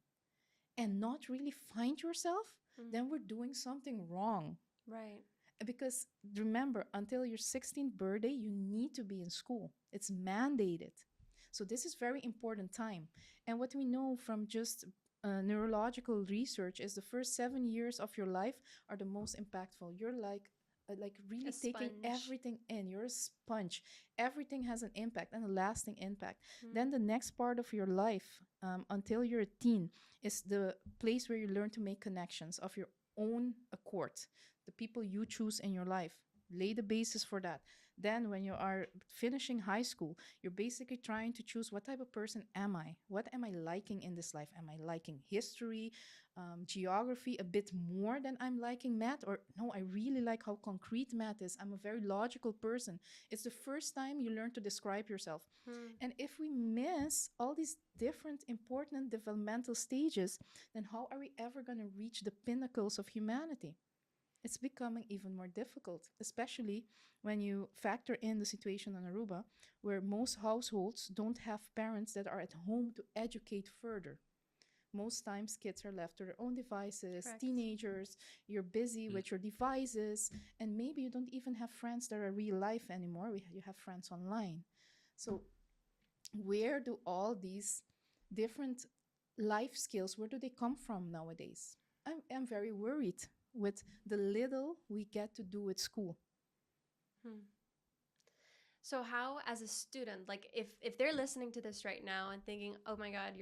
and not really find yourself? Hmm. Then we're doing something wrong. Right. Because remember, until your 16th birthday, you need to be in school. It's mandated. So this is very important time. And what we know from just neurological research is the first 7 years of your life are the most impactful. You're like A really taking sponge. everything in. You're a sponge. Everything has an impact and a lasting impact. Hmm. Then the next part of your life, until you're a teen, is the place where you learn to make connections of your own accord, the people you choose in your life. Lay the basis for that. Then, when you are finishing high school, you're basically trying to choose what type of person am I? What am I liking in this life? Am I liking history, geography a bit more than I'm liking math? Or no, I really like how concrete math is. I'm a very logical person. It's the first time you learn to describe yourself. Hmm. And if we miss all these different important developmental stages, then how are we ever going to reach the pinnacles of humanity? It's becoming even more difficult, especially when you factor in the situation on Aruba, where most households don't have parents that are at home to educate further. Most times kids are left to their own devices, Correct. teenagers, you're busy Mm. with your devices, and maybe you don't even have friends that are real life anymore. You have friends online. So where do all these different life skills, where do they come from nowadays? I'm very worried with the little we get to do at school. Hmm. So how, as a student, like if they're listening to this right now and thinking, oh my God,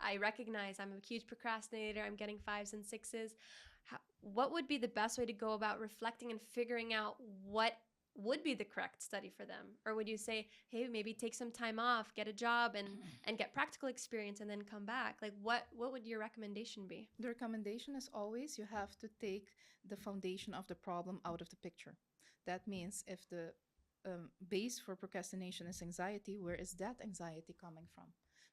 I recognize I'm a huge procrastinator, I'm getting fives and sixes, what would be the best way to go about reflecting and figuring out what would be the correct study for them? Or would you say, hey, maybe take some time off, get a job, and get practical experience, and then come back? Like, what would your recommendation be? The recommendation is always you have to take the foundation of the problem out of the picture. That means if the base for procrastination is anxiety, where is that anxiety coming from?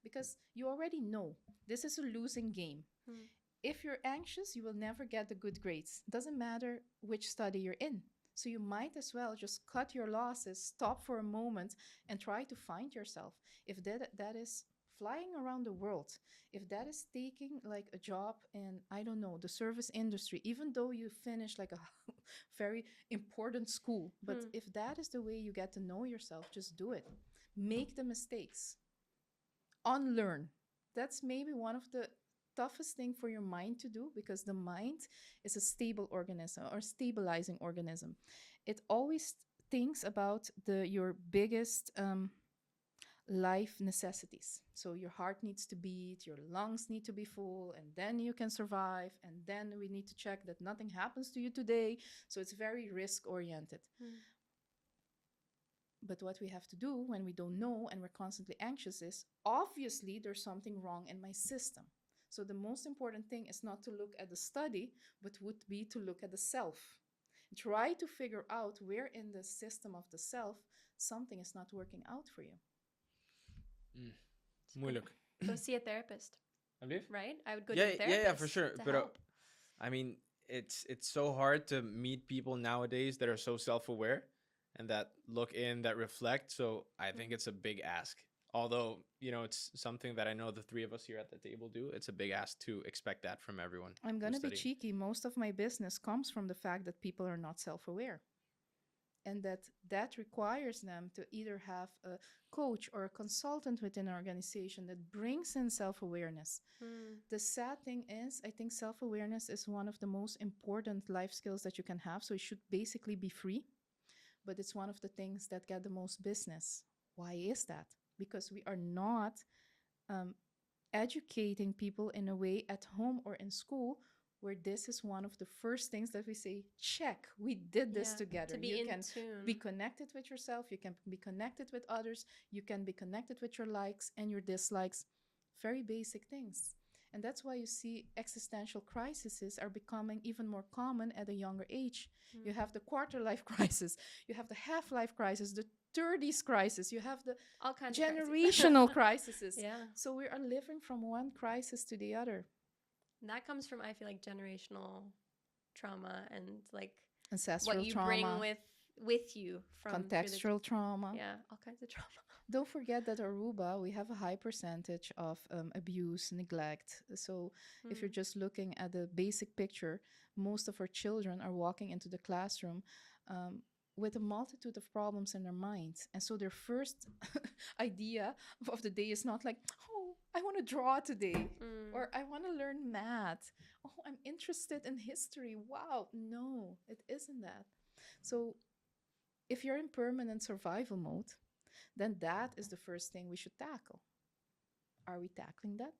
Because you already know this is a losing game. Hmm. If you're anxious, you will never get the good grades. Doesn't matter which study you're in. So you might as well just cut your losses, stop for a moment, and try to find yourself. If that is flying around the world, if that is taking like a job in, I don't know, the service industry, even though you finish like a very important school, but Hmm. if that is the way you get to know yourself, just do it. Make the mistakes, unlearn. That's maybe one of the toughest thing for your mind to do, because the mind is a stable organism or stabilizing organism. It always thinks about the your biggest life necessities. So your heart needs to beat, your lungs need to be full, and then you can survive, and then we need to check that nothing happens to you today. So it's very risk oriented. Hmm. But what we have to do when we don't know and we're constantly anxious is, obviously there's something wrong in my system. So the most important thing is not to look at the study, but would be to look at the self. Try to figure out where in the system of the self something is not working out for you. Mm. So Moeilijk. go see a therapist, Alsjeblieft? right? I would go to Yeah, a yeah, therapist for sure. to But help. I mean, it's so hard to meet people nowadays that are so self-aware and that look in, that reflect. So I think it's a big ask. Although, it's something that I know the three of us here at the table do. It's a big ask to expect that from everyone I'm who's going to be studying. cheeky. Most of my business comes from the fact that people are not self aware, and that requires them to either have a coach or a consultant within an organization that brings in self-awareness. Hmm. The sad thing is, I think self-awareness is one of the most important life skills that you can have, so it should basically be free, but it's one of the things that get the most business. Why is that? Because we are not um, educating people in a way at home or in school where this is one of the first things that we say, check, we did this Yeah, together. to be You in can tune. be connected with yourself, you can be connected with others, you can be connected with your likes and your dislikes. Very basic things. And that's why you see existential crises are becoming even more common at a younger age. You Hmm. have the quarter life crisis, you have the half life crisis, the 30s crisis, you have the All kinds of generational crises. crises. Yeah. So we are living from one crisis to the other. That comes from, I feel like, generational trauma and like what Ancestral you bring trauma, with you from through the contextual trauma. yeah, all kinds of trauma. Don't forget that Aruba, we have a high percentage of abuse, neglect. So if you're Hmm. just looking at the basic picture, most of our children are walking into the classroom um, with a multitude of problems in their minds. And so their first idea of the day is not like, oh, I want to draw today, Mm. or I want to learn math. Oh, I'm interested in history. Wow. No, it isn't that. So if you're in permanent survival mode, then that is the first thing we should tackle. Are we tackling that?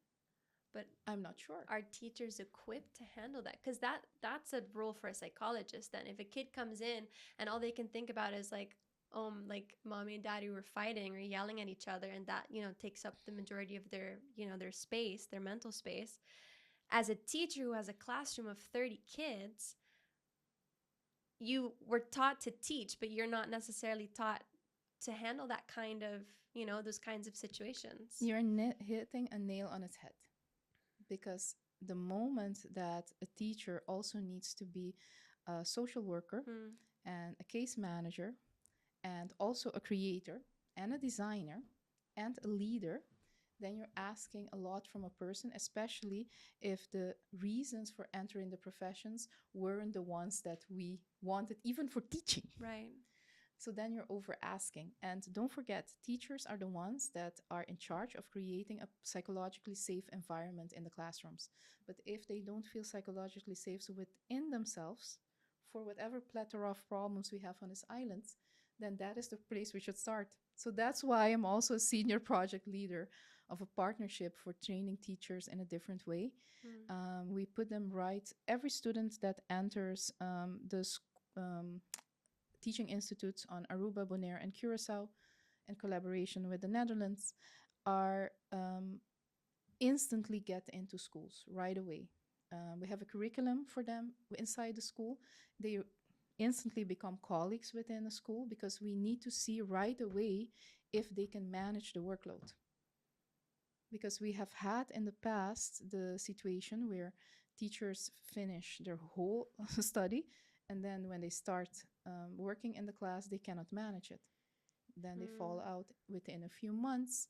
But I'm not sure. are teachers equipped to handle that? Because that's a role for a psychologist. Then, if a kid comes in and all they can think about is like mommy and daddy were fighting or yelling at each other, and that takes up the majority of their space, their mental space. As a teacher who has a classroom of 30 kids, you were taught to teach, but you're not necessarily taught to handle that kind of, those kinds of situations. You're hitting a nail on its head, because the moment that a teacher also needs to be a social worker Hmm. and a case manager and also a creator and a designer and a leader, then you're asking a lot from a person, especially if the reasons for entering the professions weren't the ones that we wanted, even for teaching. Right. So then you're over asking. And don't forget, teachers are the ones that are in charge of creating a psychologically safe environment in the classrooms. But if they don't feel psychologically safe so within themselves, for whatever plethora of problems we have on this island, then that is the place we should start. So that's why I'm also a senior project leader of a partnership for training teachers in a different way. Mm. We put them right. Every student that enters um, teaching institutes on Aruba, Bonaire, and Curacao, in collaboration with the Netherlands, are instantly get into schools right away. We have a curriculum for them inside the school. They instantly become colleagues within the school because we need to see right away if they can manage the workload. Because we have had in the past the situation where teachers finish their whole study, and then when they start working in the class, they cannot manage it. Then they fall Mm. out within a few months.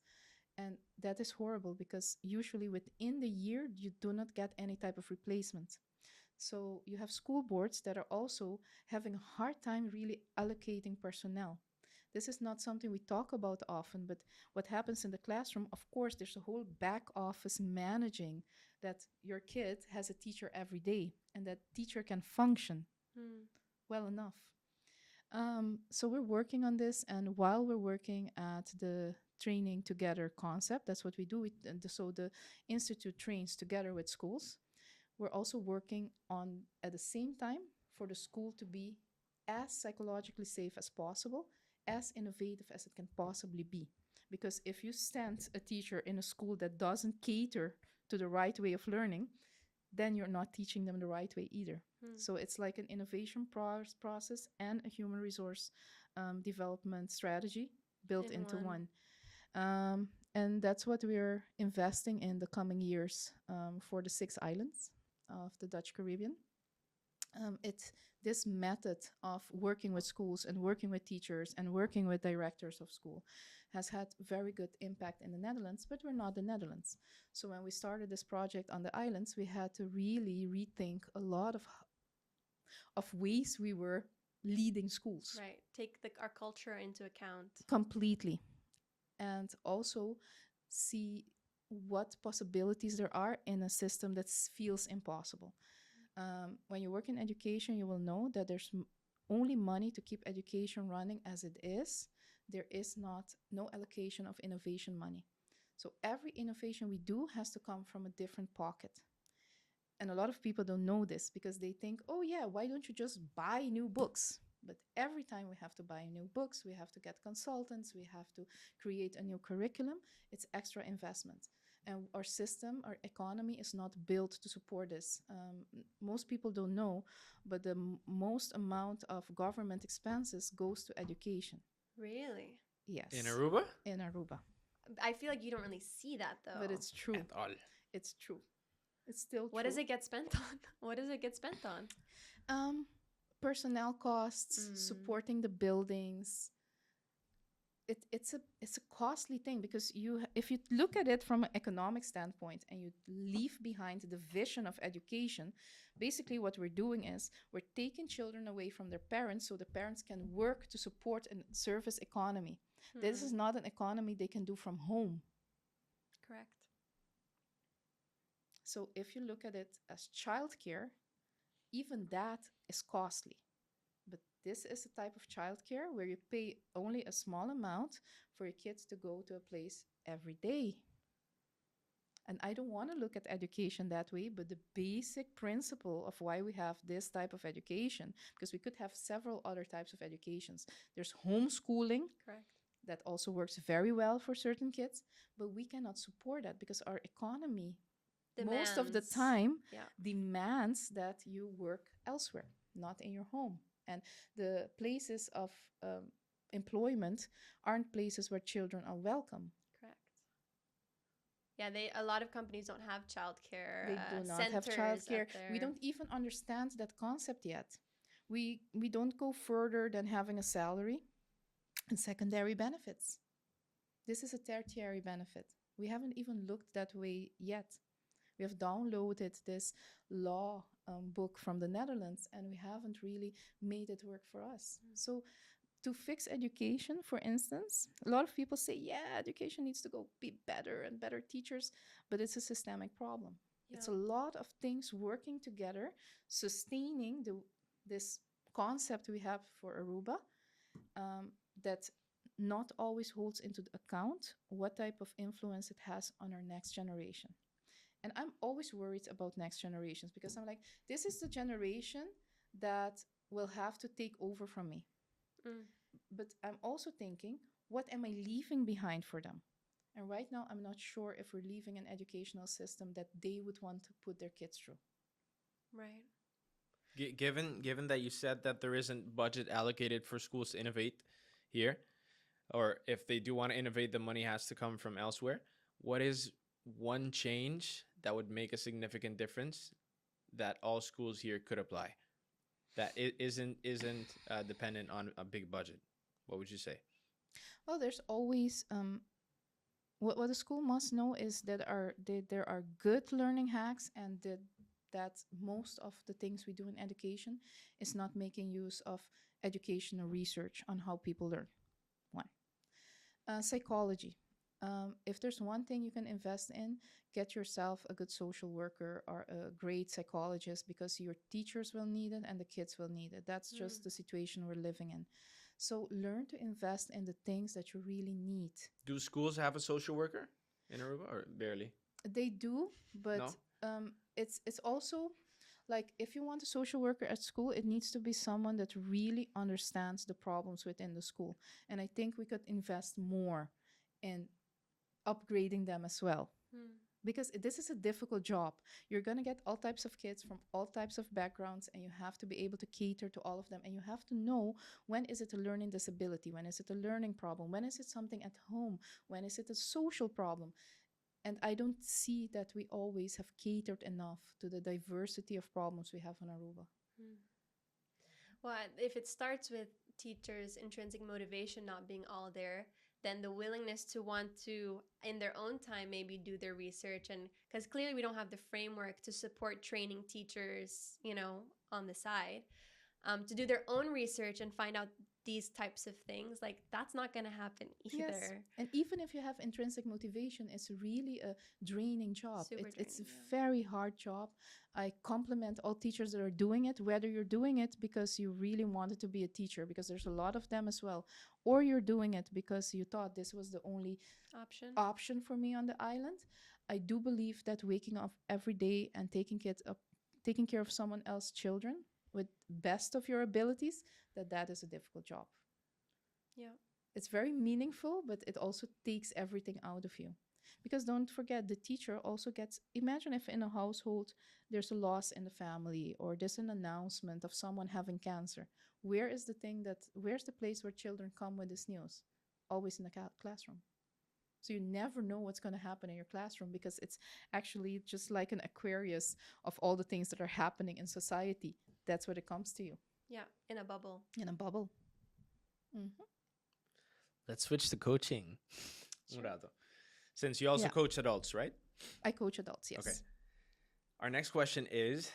And that is horrible because usually within the year, you do not get any type of replacement. So you have school boards that are also having a hard time really allocating personnel. This is not something we talk about often, but what happens in the classroom, of course, there's a whole back office managing that your kid has a teacher every day and that teacher can function Mm. well enough. So we're working on this, and while we're working at the training together concept, that's what we do. So the institute trains together with schools. We're also working on at the same time for the school to be as psychologically safe as possible, as innovative as it can possibly be. Because if you send a teacher in a school that doesn't cater to the right way of learning, then you're not teaching them the right way either. Mm. So it's like an innovation process and a human resource development strategy built In into one. one. And that's what we're investing in the coming years for the 6 islands of the Dutch Caribbean. It's this method of working with schools and working with teachers and working with directors of school has had very good impact in the Netherlands, but we're not the Netherlands. So when we started this project on the islands, we had to really rethink a lot of ways we were leading schools. Right. Take our culture into account. Completely. And also see what possibilities there are in a system that feels impossible. When you work in education, you will know that there's only money to keep education running as it is. There is not no allocation of innovation money. So every innovation we do has to come from a different pocket. And a lot of people don't know this because they think, oh yeah, why don't you just buy new books? But every time we have to buy new books, we have to get consultants, we have to create a new curriculum, it's extra investment. And our system, our economy is not built to support this. Most people don't know, but the most amount of government expenses goes to education. Really? Yes. In Aruba? In Aruba. I feel like you don't really see that though. But it's true. At all. It's true. It's still What true. does it get spent on? What does it get spent on? Personnel costs, Mm. supporting the buildings. It's a costly thing because if you look at it from an economic standpoint and you leave behind the vision of education, basically what we're doing is we're taking children away from their parents so the parents can work to support a service economy. This is Hmm. not an economy they can do from home. Correct. So if you look at it as childcare, even that is costly. But this is a type of childcare where you pay only a small amount for your kids to go to a place every day. And I don't want to look at education that way, but the basic principle of why we have this type of education, because we could have several other types of educations. There's homeschooling Correct. that also works very well for certain kids, but we cannot support that because our economy most of the Demands. time Yeah. demands that you work elsewhere, not in your home. And the places of employment aren't places where children are welcome. Correct. Yeah, a lot of companies don't have childcare. They do not have centers childcare. at their- We don't even understand that concept yet. We don't go further than having a salary and secondary benefits. This is a tertiary benefit. We haven't even looked that way yet. We have downloaded this law book from the Netherlands, and we haven't really made it work for us. So, to fix education, for instance, a lot of people say, yeah, education needs to go be better and better teachers, but it's a systemic problem. It's a Yeah. lot of things working together, sustaining this concept we have for Aruba, that not always holds into account what type of influence it has on our next generation. And I'm always worried about next generations because I'm like, this is the generation that will have to take over from me. Mm. But I'm also thinking, what am I leaving behind for them? And right now, I'm not sure if we're leaving an educational system that they would want to put their kids through. Right. Given that you said that there isn't budget allocated for schools to innovate here, or if they do want to innovate, the money has to come from elsewhere. What is one change that would make a significant difference that all schools here could apply? That it isn't dependent on a big budget. What would you say? Well, there's always what a school must know is that there are good learning hacks, and that most of the things we do in education is not making use of educational research on how people learn. One, psychology. If there's one thing you can invest in, get yourself a good social worker or a great psychologist, because your teachers will need it and the kids will need it. That's just the situation we're living in. So learn to invest in the things that you really need. Do schools have a social worker in Aruba or barely? They do, but No? it's also like, if you want a social worker at school, it needs to be someone that really understands the problems within the school. And I think we could invest more in upgrading them as well. Mm. Because this is a difficult job. You're going to get all types of kids from all types of backgrounds, and you have to be able to cater to all of them. And you have to know, when is it a learning disability? When is it a learning problem? When is it something at home? When is it a social problem? And I don't see that we always have catered enough to the diversity of problems we have on Aruba. Mm. Well, if it starts with teachers' intrinsic motivation not being all there, then the willingness to want to, in their own time, maybe do their research. And because clearly we don't have the framework to support training teachers, on the side, to do their own research and find out these types of things, like that's not going to happen either. Yes. And even if you have intrinsic motivation, it's really a draining job. Super It's a draining, yeah. very hard job. I compliment all teachers that are doing it, whether you're doing it because you really wanted to be a teacher, because there's a lot of them as well, or you're doing it because you thought this was the only option for me on the island. I do believe that waking up every day and taking care of someone else's children with best of your abilities, that is a difficult job. Yeah. It's very meaningful, but it also takes everything out of you. Because don't forget, the teacher also gets, imagine if in a household there's a loss in the family, or there's an announcement of someone having cancer. Where's the place where children come with this news? Always in the classroom. So you never know what's going to happen in your classroom, because it's actually just like an Aquarius of all the things that are happening in society. That's what it comes to you. Yeah, in a bubble. In a bubble. Let's switch to coaching. Sure. Murado. Since you also coach adults, right? I coach adults, yes. Okay. Our next question is,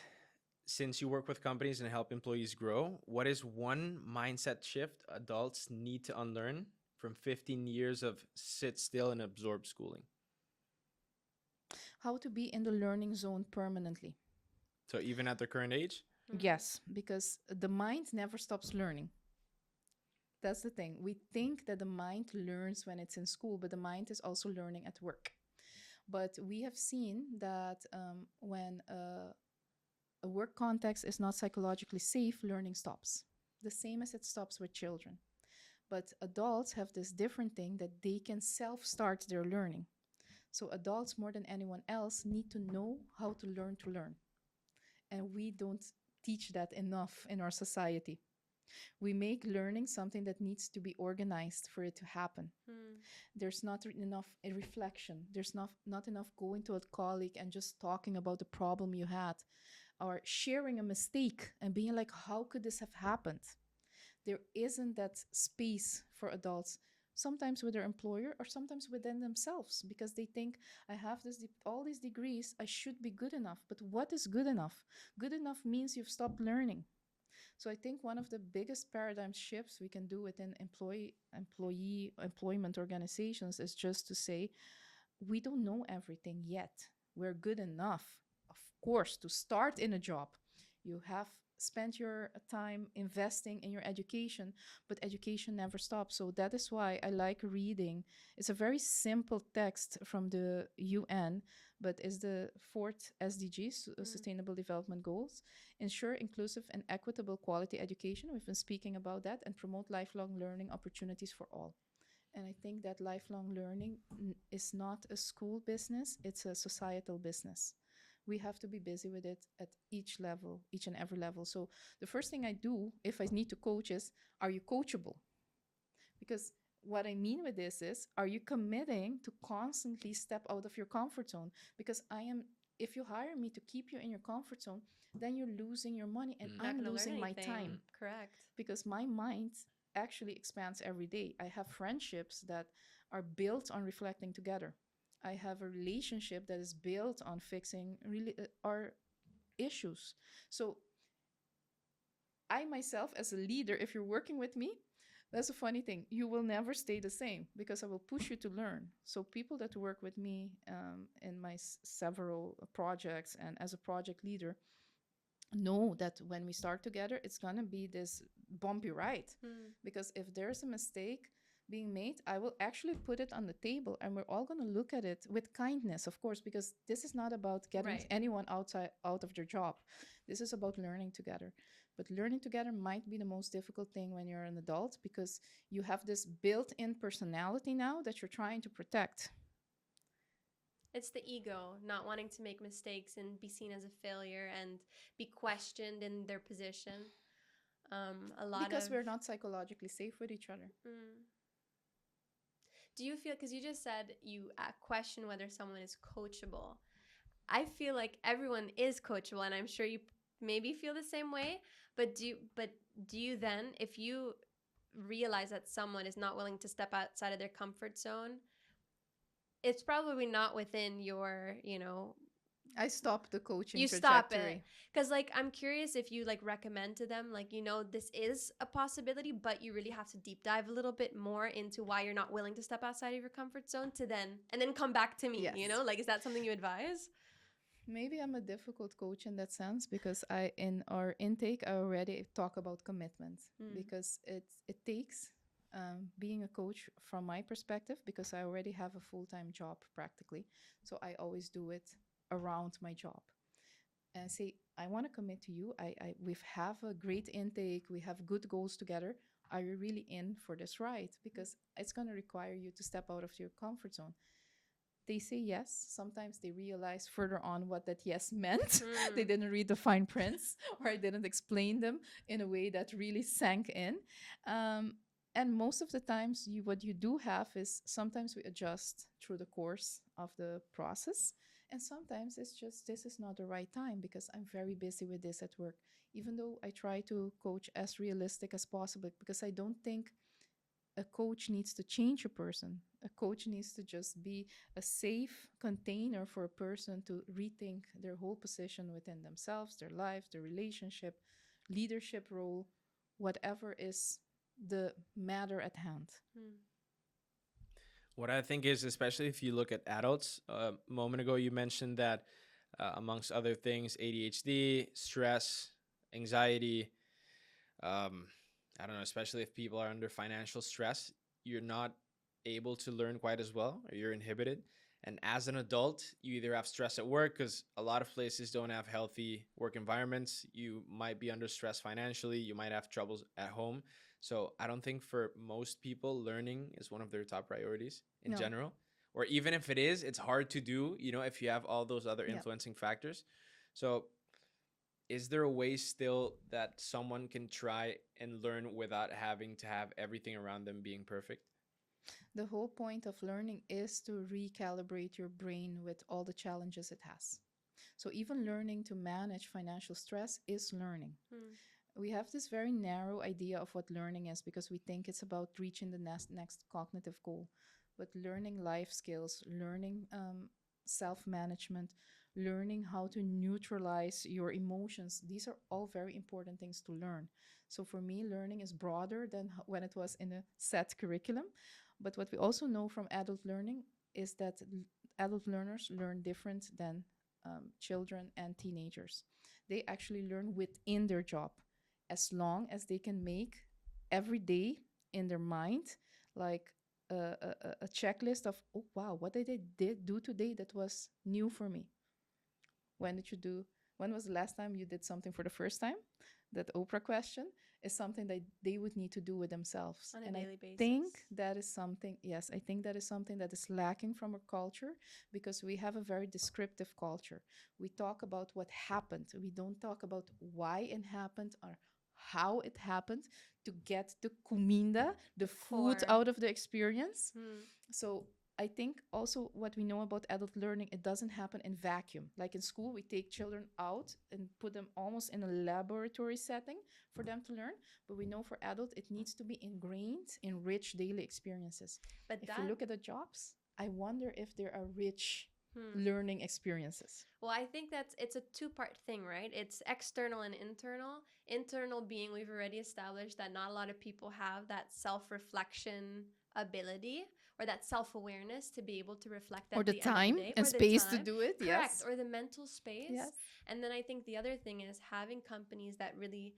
since you work with companies and help employees grow, what is one mindset shift adults need to unlearn from 15 years of sit still and absorb schooling? How to be in the learning zone permanently. So even at their current age? Yes, because the mind never stops learning. That's the thing. We think that the mind learns when it's in school, but the mind is also learning at work. But we have seen that when a work context is not psychologically safe, learning stops. The same as it stops with children. But adults have this different thing, that they can self-start their learning. So adults, more than anyone else, need to know how to learn to learn. And we don't teach that enough in our society. We make learning something that needs to be organized for it to happen. There's not enough reflection. There's not enough going to a colleague and just talking about the problem you had, or sharing a mistake and being like, how could this have happened? There isn't that space for adults sometimes with their employer or sometimes within themselves, because they think, I have all these degrees, I should be good enough. But what is good enough? Good enough means you've stopped learning. So I think one of the biggest paradigm shifts we can do within employment organizations is just to say, we don't know everything yet. We're good enough, of course, to start in a job. You have spent your time investing in your education, but education never stops. So that is why I like reading. It's a very simple text from the UN, but it's the fourth SDGs, Sustainable Development Goals. Ensure inclusive and equitable quality education. We've been speaking about that, and promote lifelong learning opportunities for all. And I think that lifelong learning is not a school business, it's a societal business. We have to be busy with it at each level, each and every level. So the first thing I do if I need to coach is, are you coachable? Because what I mean with this is, are you committing to constantly step out of your comfort zone? Because if you hire me to keep you in your comfort zone, then you're losing your money and Not I'm gonna learn losing my anything. time, Correct. because my mind actually expands every day. I have friendships that are built on reflecting together. I have a relationship that is built on fixing really our issues. So I myself, as a leader, if you're working with me, that's a funny thing. You will never stay the same because I will push you to learn. So people that work with me in my several projects and as a project leader know that when we start together, it's going to be this bumpy ride. Because if there's a mistake being made, I will actually put it on the table and we're all going to look at it with kindness, of course, because this is not about getting Right. anyone out of their job. This is about learning together. But learning together might be the most difficult thing when you're an adult, because you have this built-in personality now that you're trying to protect. It's the ego, not wanting to make mistakes and be seen as a failure and be questioned in their position. A lot Because of we're not psychologically safe with each other. Do you feel, because you just said you question whether someone is coachable? I feel like everyone is coachable, and I'm sure you maybe feel the same way. But do you then, if you realize that someone is not willing to step outside of their comfort zone, it's probably not within your, I stopped the coaching you trajectory. stop it. Because I'm curious if you recommend to them, this is a possibility, but you really have to deep dive a little bit more into why you're not willing to step outside of your comfort zone and then come back to me. Yes. Is that something you advise? Maybe I'm a difficult coach in that sense, because in our intake I already talk about commitment. Because it takes being a coach from my perspective, because I already have a full-time job practically, so I always do it around my job and say, I want to commit to you. We have a great intake, we have good goals together. Are you really in for this ride? Because it's going to require you to step out of your comfort zone. They say yes. Sometimes they realize further on what that yes meant. They didn't read the fine prints, or I didn't explain them in a way that really sank in. And most of the times, what you do have is, sometimes we adjust through the course of the process. And sometimes it's just, this is not the right time because I'm very busy with this at work. Even though I try to coach as realistic as possible, because I don't think a coach needs to change a person. A coach needs to just be a safe container for a person to rethink their whole position within themselves, their life, their relationship, leadership role, whatever is the matter at hand. What I think is, especially if you look at adults, a moment ago you mentioned that amongst other things, ADHD, stress, anxiety, I don't know, especially if people are under financial stress, you're not able to learn quite as well, or you're inhibited. And as an adult, you either have stress at work, because a lot of places don't have healthy work environments. You might be under stress financially. You might have troubles at home. So I don't think for most people, learning is one of their top priorities in general. Or even if it is, it's hard to do, if you have all those other influencing factors. So is there a way still that someone can try and learn without having to have everything around them being perfect? The whole point of learning is to recalibrate your brain with all the challenges it has. So even learning to manage financial stress is learning. We have this very narrow idea of what learning is because we think it's about reaching the next cognitive goal. But learning life skills, learning self management, learning how to neutralize your emotions, these are all very important things to learn. So for me, learning is broader than when it was in a set curriculum. But what we also know from adult learning is that adult learners learn different than children and teenagers. They actually learn within their job as long as they can make every day in their mind like a checklist of, oh wow, what did I did do today that was new for me. When did you do, when was the last time you did something for the first time? That Oprah question is something that they would need to do with themselves. On a And I daily basis. think that is something, yes, I think that is something that is lacking from our culture because we have a very descriptive culture. We talk about what happened. We don't talk about why it happened or how it happened to get the kuminda, the food Core. out of the experience. Hmm. So I think also what we know about adult learning, it doesn't happen in vacuum. Like in school, we take children out and put them almost in a laboratory setting for them to learn. But we know for adult, it needs to be ingrained in rich daily experiences. But If you that, look at the jobs, I wonder if there are rich hmm. learning experiences. Well, I think it's a two-part thing, right? It's external and internal. Internal being we've already established that not a lot of people have that self-reflection ability or that self-awareness to be able to reflect Or at the the end of the time day and or the space to time. do it, Correct, yes. or the mental space. Yes. And then I think the other thing is having companies that really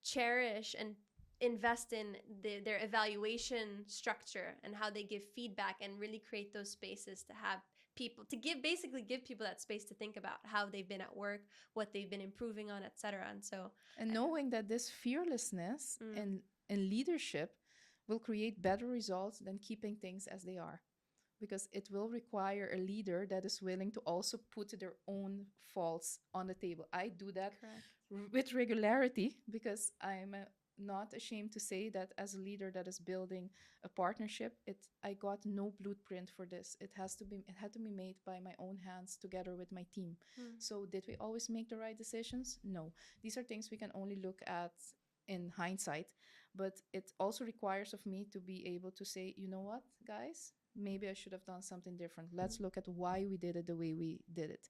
cherish and invest in their evaluation structure and how they give feedback and really create those spaces to have people to give people that space to think about how they've been at work, what they've been improving on, etc. And so And knowing that this fearlessness Mm. and leadership will create better results than keeping things as they are. Because it will require a leader that is willing to also put their own faults on the table. I do that correct. with regularity because I'm not ashamed to say that as a leader that is building a partnership, I got no blueprint for this. It had to be made by my own hands together with my team. Mm. So did we always make the right decisions? No. These are things we can only look at in hindsight, but it also requires of me to be able to say, you know what, guys, maybe I should have done something different. Let's look at why we did it the way we did it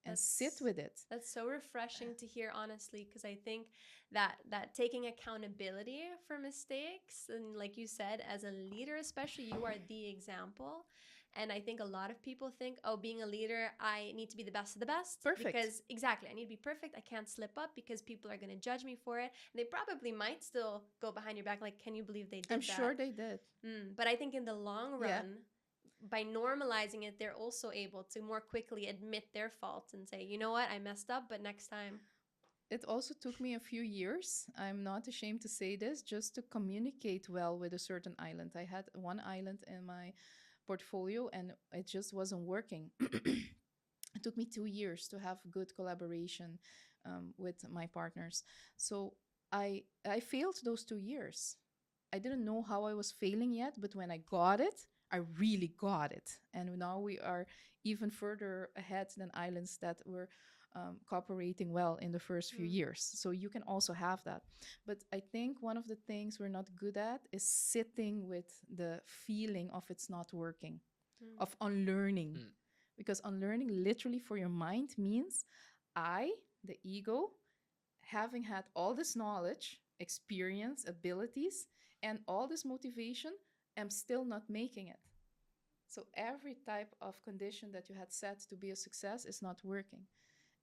and sit with it. That's so refreshing to hear, honestly, because I think that taking accountability for mistakes, and like you said, as a leader, especially, you are the example. And I think a lot of people think, oh, being a leader, I need to be the best of the best. Perfect. Because exactly, I need to be perfect. I can't slip up because people are going to judge me for it. And they probably might still go behind your back, like, can you believe they did I'm that? sure they did. But I think in the long run, Yeah. by normalizing it, they're also able to more quickly admit their faults and say, you know what, I messed up, but next time. It also took me a few years, I'm not ashamed to say this, just to communicate well with a certain island. I had one island in my portfolio and it just wasn't working. It took me 2 years to have good collaboration with my partners. So I failed those 2 years. I didn't know how I was failing yet, but when I got it, I really got it. And now we are even further ahead than islands that were cooperating well in the first few years. So you can also have that. But I think one of the things we're not good at is sitting with the feeling of it's not working, of unlearning. Mm. Because unlearning literally for your mind means I, the ego, having had all this knowledge, experience, abilities, and all this motivation, am still not making it. So every type of condition that you had set to be a success is not working.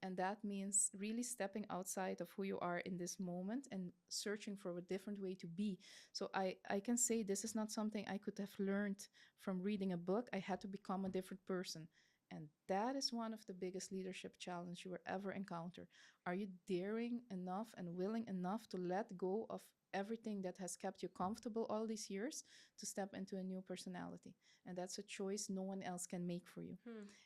And that means really stepping outside of who you are in this moment and searching for a different way to be. So I can say this is not something I could have learned from reading a book. I had to become a different person. And that is one of the biggest leadership challenges you will ever encounter. Are you daring enough and willing enough to let go of everything that has kept you comfortable all these years to step into a new personality? And that's a choice no one else can make for you.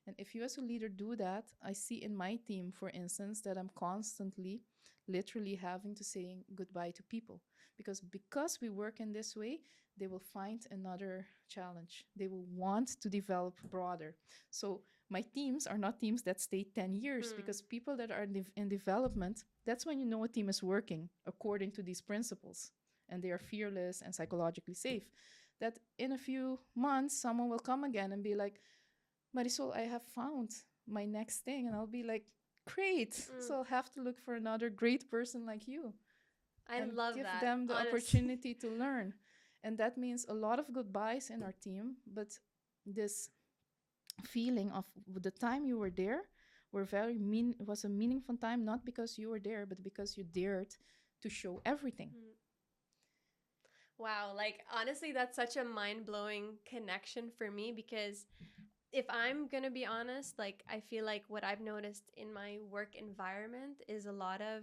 And if you as a leader do that, I see in my team, for instance, that I'm constantly, literally having to say goodbye to people. Because we work in this way, they will find another challenge. They will want to develop broader. So My teams are not teams that stay 10 years, because people that are in development, that's when you know a team is working according to these principles and they are fearless and psychologically safe. That in a few months, someone will come again and be like, Marisol, I have found my next thing. And I'll be like, great. So I'll have to look for another great person like you I and love give that. them the Honestly. opportunity to learn. And that means a lot of goodbyes in our team. But this feeling of the time you were there was a meaningful time, not because you were there, but because you dared to show everything. Wow, like honestly, that's such a mind-blowing connection for me, because if I'm gonna be honest, like I feel like what I've noticed in my work environment is a lot of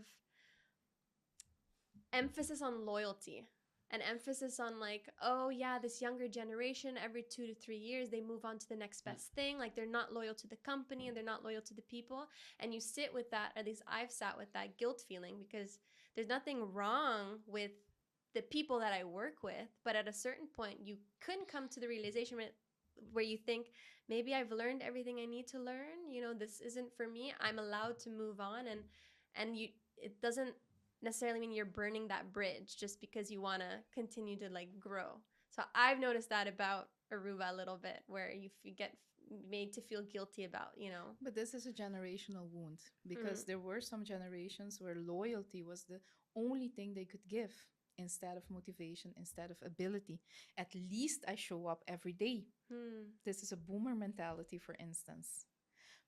emphasis on loyalty, and emphasis on like, oh yeah, this younger generation, every 2 to 3 years they move on to the next best thing. Like they're not loyal to the company and they're not loyal to the people. And you sit with that, at least I've sat with that guilt feeling, because there's nothing wrong with the people that I work with, but at a certain point you couldn't come to the realization where you think, maybe I've learned everything I need to learn, you know, this isn't for me, I'm allowed to move on. And you, it doesn't necessarily mean you're burning that bridge just because you want to continue to like grow. So I've noticed that about Aruba a little bit, where you get made to feel guilty about, you know. But this is a generational wound, because there were some generations where loyalty was the only thing they could give, instead of motivation, instead of ability. At least I show up every day. This is a boomer mentality, for instance.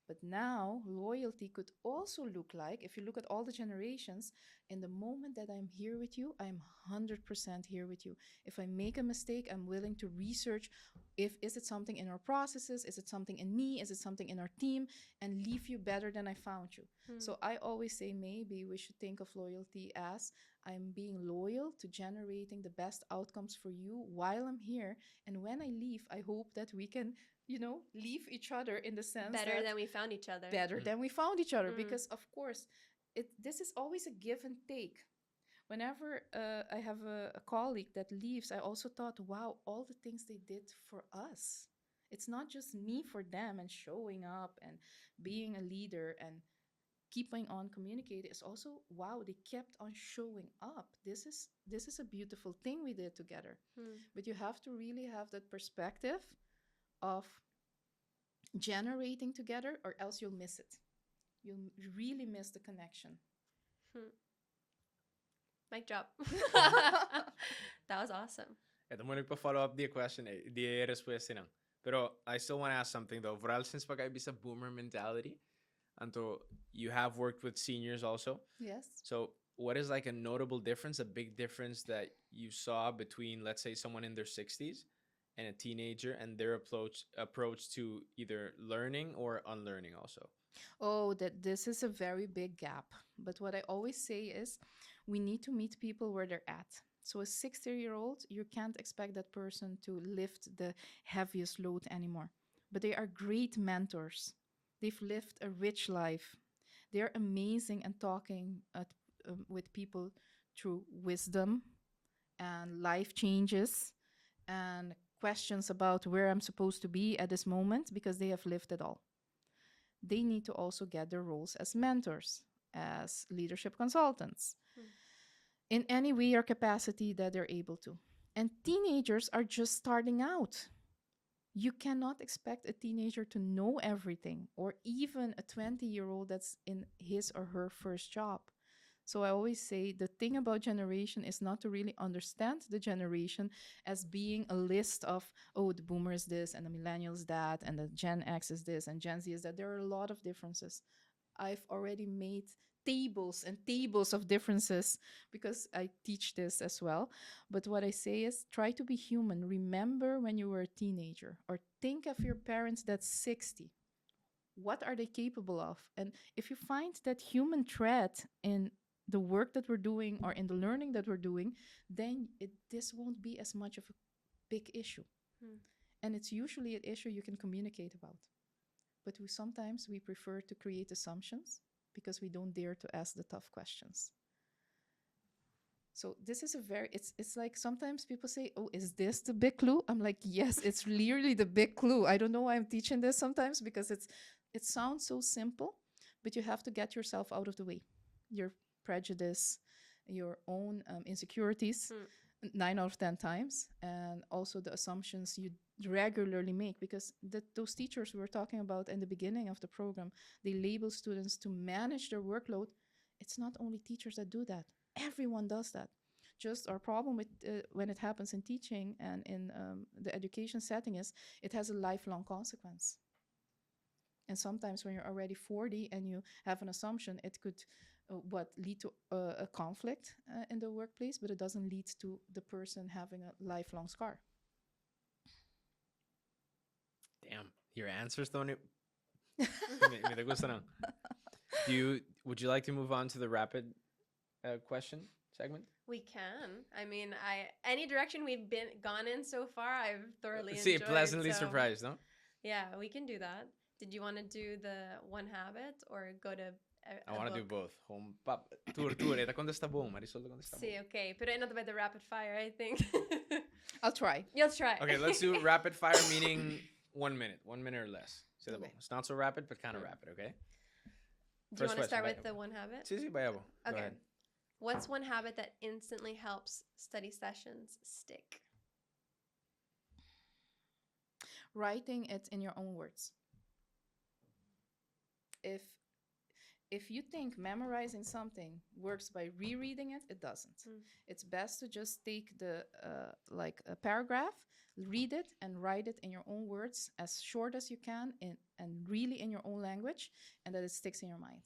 But now, loyalty could also look like, if you look at all the generations, in the moment that I'm here with you, I'm 100% here with you. If I make a mistake, I'm willing to research, is it something in our processes? Is it something in me? Is it something in our team? And leave you better than I found you. So I always say, maybe we should think of loyalty as, I'm being loyal to generating the best outcomes for you while I'm here. And when I leave, I hope that we can, leave each other in the sense better than we found each other. Better than we found each other. Because, of course, this is always a give and take. Whenever I have a colleague that leaves, I also thought, wow, all the things they did for us. It's not just me for them and showing up and being a leader and keeping on communicating. It's also, wow, they kept on showing up. This is a beautiful thing we did together. But you have to really have that perspective of generating together, or else you'll miss it. You'll really miss the connection. Mic drop. That was awesome. Ito muna pa-follow up the question di respuesta lang. Pero I still want to ask something though. Vooral since pag-ibig sa boomer mentality, Anto, you have worked with seniors also. Yes. So what is like a notable difference, a big difference that you saw between, let's say, someone in their 60s and a teenager, and their approach to either learning or unlearning also? Oh, that this is a very big gap. But what I always say is, we need to meet people where they're at. So a 60-year-old, you can't expect that person to lift the heaviest load anymore. But they are great mentors. They've lived a rich life. They're amazing and talking with people through wisdom and life changes and questions about where I'm supposed to be at this moment, because they have lived it all. They need to also get their roles as mentors, as leadership consultants, in any way or capacity that they're able to. And teenagers are just starting out. You cannot expect a teenager to know everything, or even a 20-year-old that's in his or her first job. So I always say, the thing about generation is not to really understand the generation as being a list of, oh, the boomer is this and the millennial is that and the Gen X is this and Gen Z is that. There are a lot of differences. I've already made tables and tables of differences because I teach this as well. But what I say is, try to be human. Remember when you were a teenager, or think of your parents that's 60. What are they capable of? And if you find that human thread in the work that we're doing or in the learning that we're doing, then this won't be as much of a big issue. And it's usually an issue you can communicate about. But sometimes we prefer to create assumptions because we don't dare to ask the tough questions. So this is a very it's like sometimes people say, "Oh, is this the big clue?" I'm like, "Yes, it's literally the big clue." I don't know why I'm teaching this sometimes because it sounds so simple, but you have to get yourself out of the way. Your prejudice, your own insecurities, Hmm. 9 out of 10 times, and also the assumptions you regularly make because those teachers we were talking about in the beginning of the program, they label students to manage their workload. It's not only teachers that do that. Everyone does that. Just our problem with when it happens in teaching and in the education setting is it has a lifelong consequence. And sometimes when you're already 40 and you have an assumption, it could lead to a conflict in the workplace, but it doesn't lead to the person having a lifelong scar. Damn, your answers don't. Me te gustan. Would you like to move on to the rapid question segment? We can. I mean, any direction we've gone in so far, I've thoroughly See, enjoyed. pleasantly so surprised, no? Yeah, we can do that. Did you want to do the one habit or go to I want to do both. Tour, eta contesta bom, Marisol contesta bom. See, okay. Pero not by the rapid fire, I think. I'll try. You'll try. Okay, let's do rapid fire, meaning 1 minute or less. Okay. It's not so rapid, but kind of rapid, okay? Do you want to start question, with the one habit? Sí, sí, vaya. Go Okay. ahead. What's one habit that instantly helps study sessions stick? Writing it in your own words. If you think memorizing something works by rereading it, it doesn't. It's best to just take the like a paragraph, read it, and write it in your own words as short as you can and really in your own language, and that it sticks in your mind.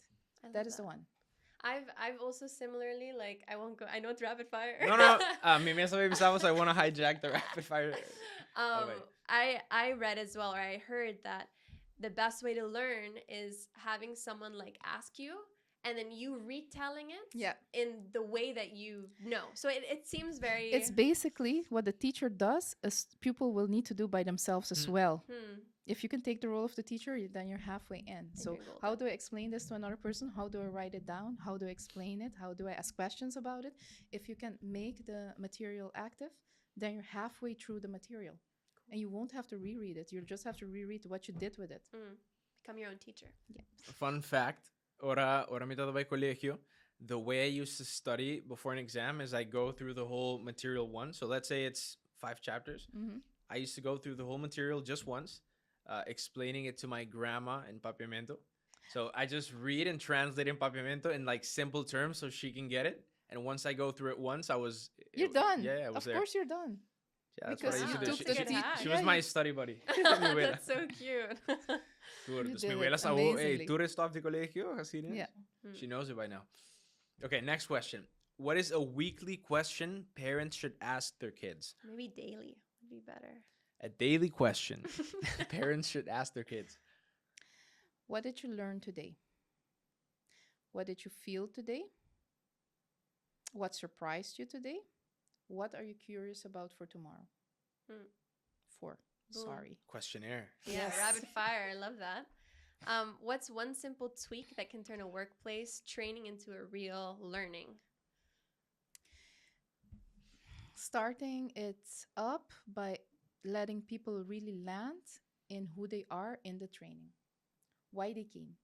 That is the one. I've also similarly, like, I won't go. I know it's rapid fire. No. Mi mesa baby sabes, I want to hijack the rapid fire. I read as well, or I heard that the best way to learn is having someone like ask you and then you retelling it in the way that you know. So it seems very... It's basically what the teacher does, as pupil will need to do by themselves as well. If you can take the role of the teacher, then you're halfway in. So how do I explain this to another person? How do I write it down? How do I explain it? How do I ask questions about it? If you can make the material active, then you're halfway through the material. And you won't have to reread it. You'll just have to reread what you did with it. Become your own teacher. Yeah. Fun fact, ora mitad by colegio, the way I used to study before an exam is I go through the whole material once. So let's say it's 5 chapters. I used to go through the whole material just once, explaining it to my grandma in Papiamento. So I just read and translate in Papiamento in like simple terms so she can get it. And once I go through it once, You're done. Yeah, I was there. Of course you're done. Yeah, that's Because what I used to you do. took the She was my study buddy. That's so cute. You Mi did abuela it sabe, amazingly. tú eres staff de colegio, así, ¿no? Yeah. She knows it by now. Okay, next question. What is a weekly question parents should ask their kids? Maybe daily would be better. A daily question parents should ask their kids. What did you learn today? What did you feel today? What surprised you today? What are you curious about for tomorrow? Boom. Sorry. Questionnaire. Yeah, Yes. rapid fire. I love that. What's one simple tweak that can turn a workplace training into a real learning? Starting it up by letting people really land in who they are in the training, why they came.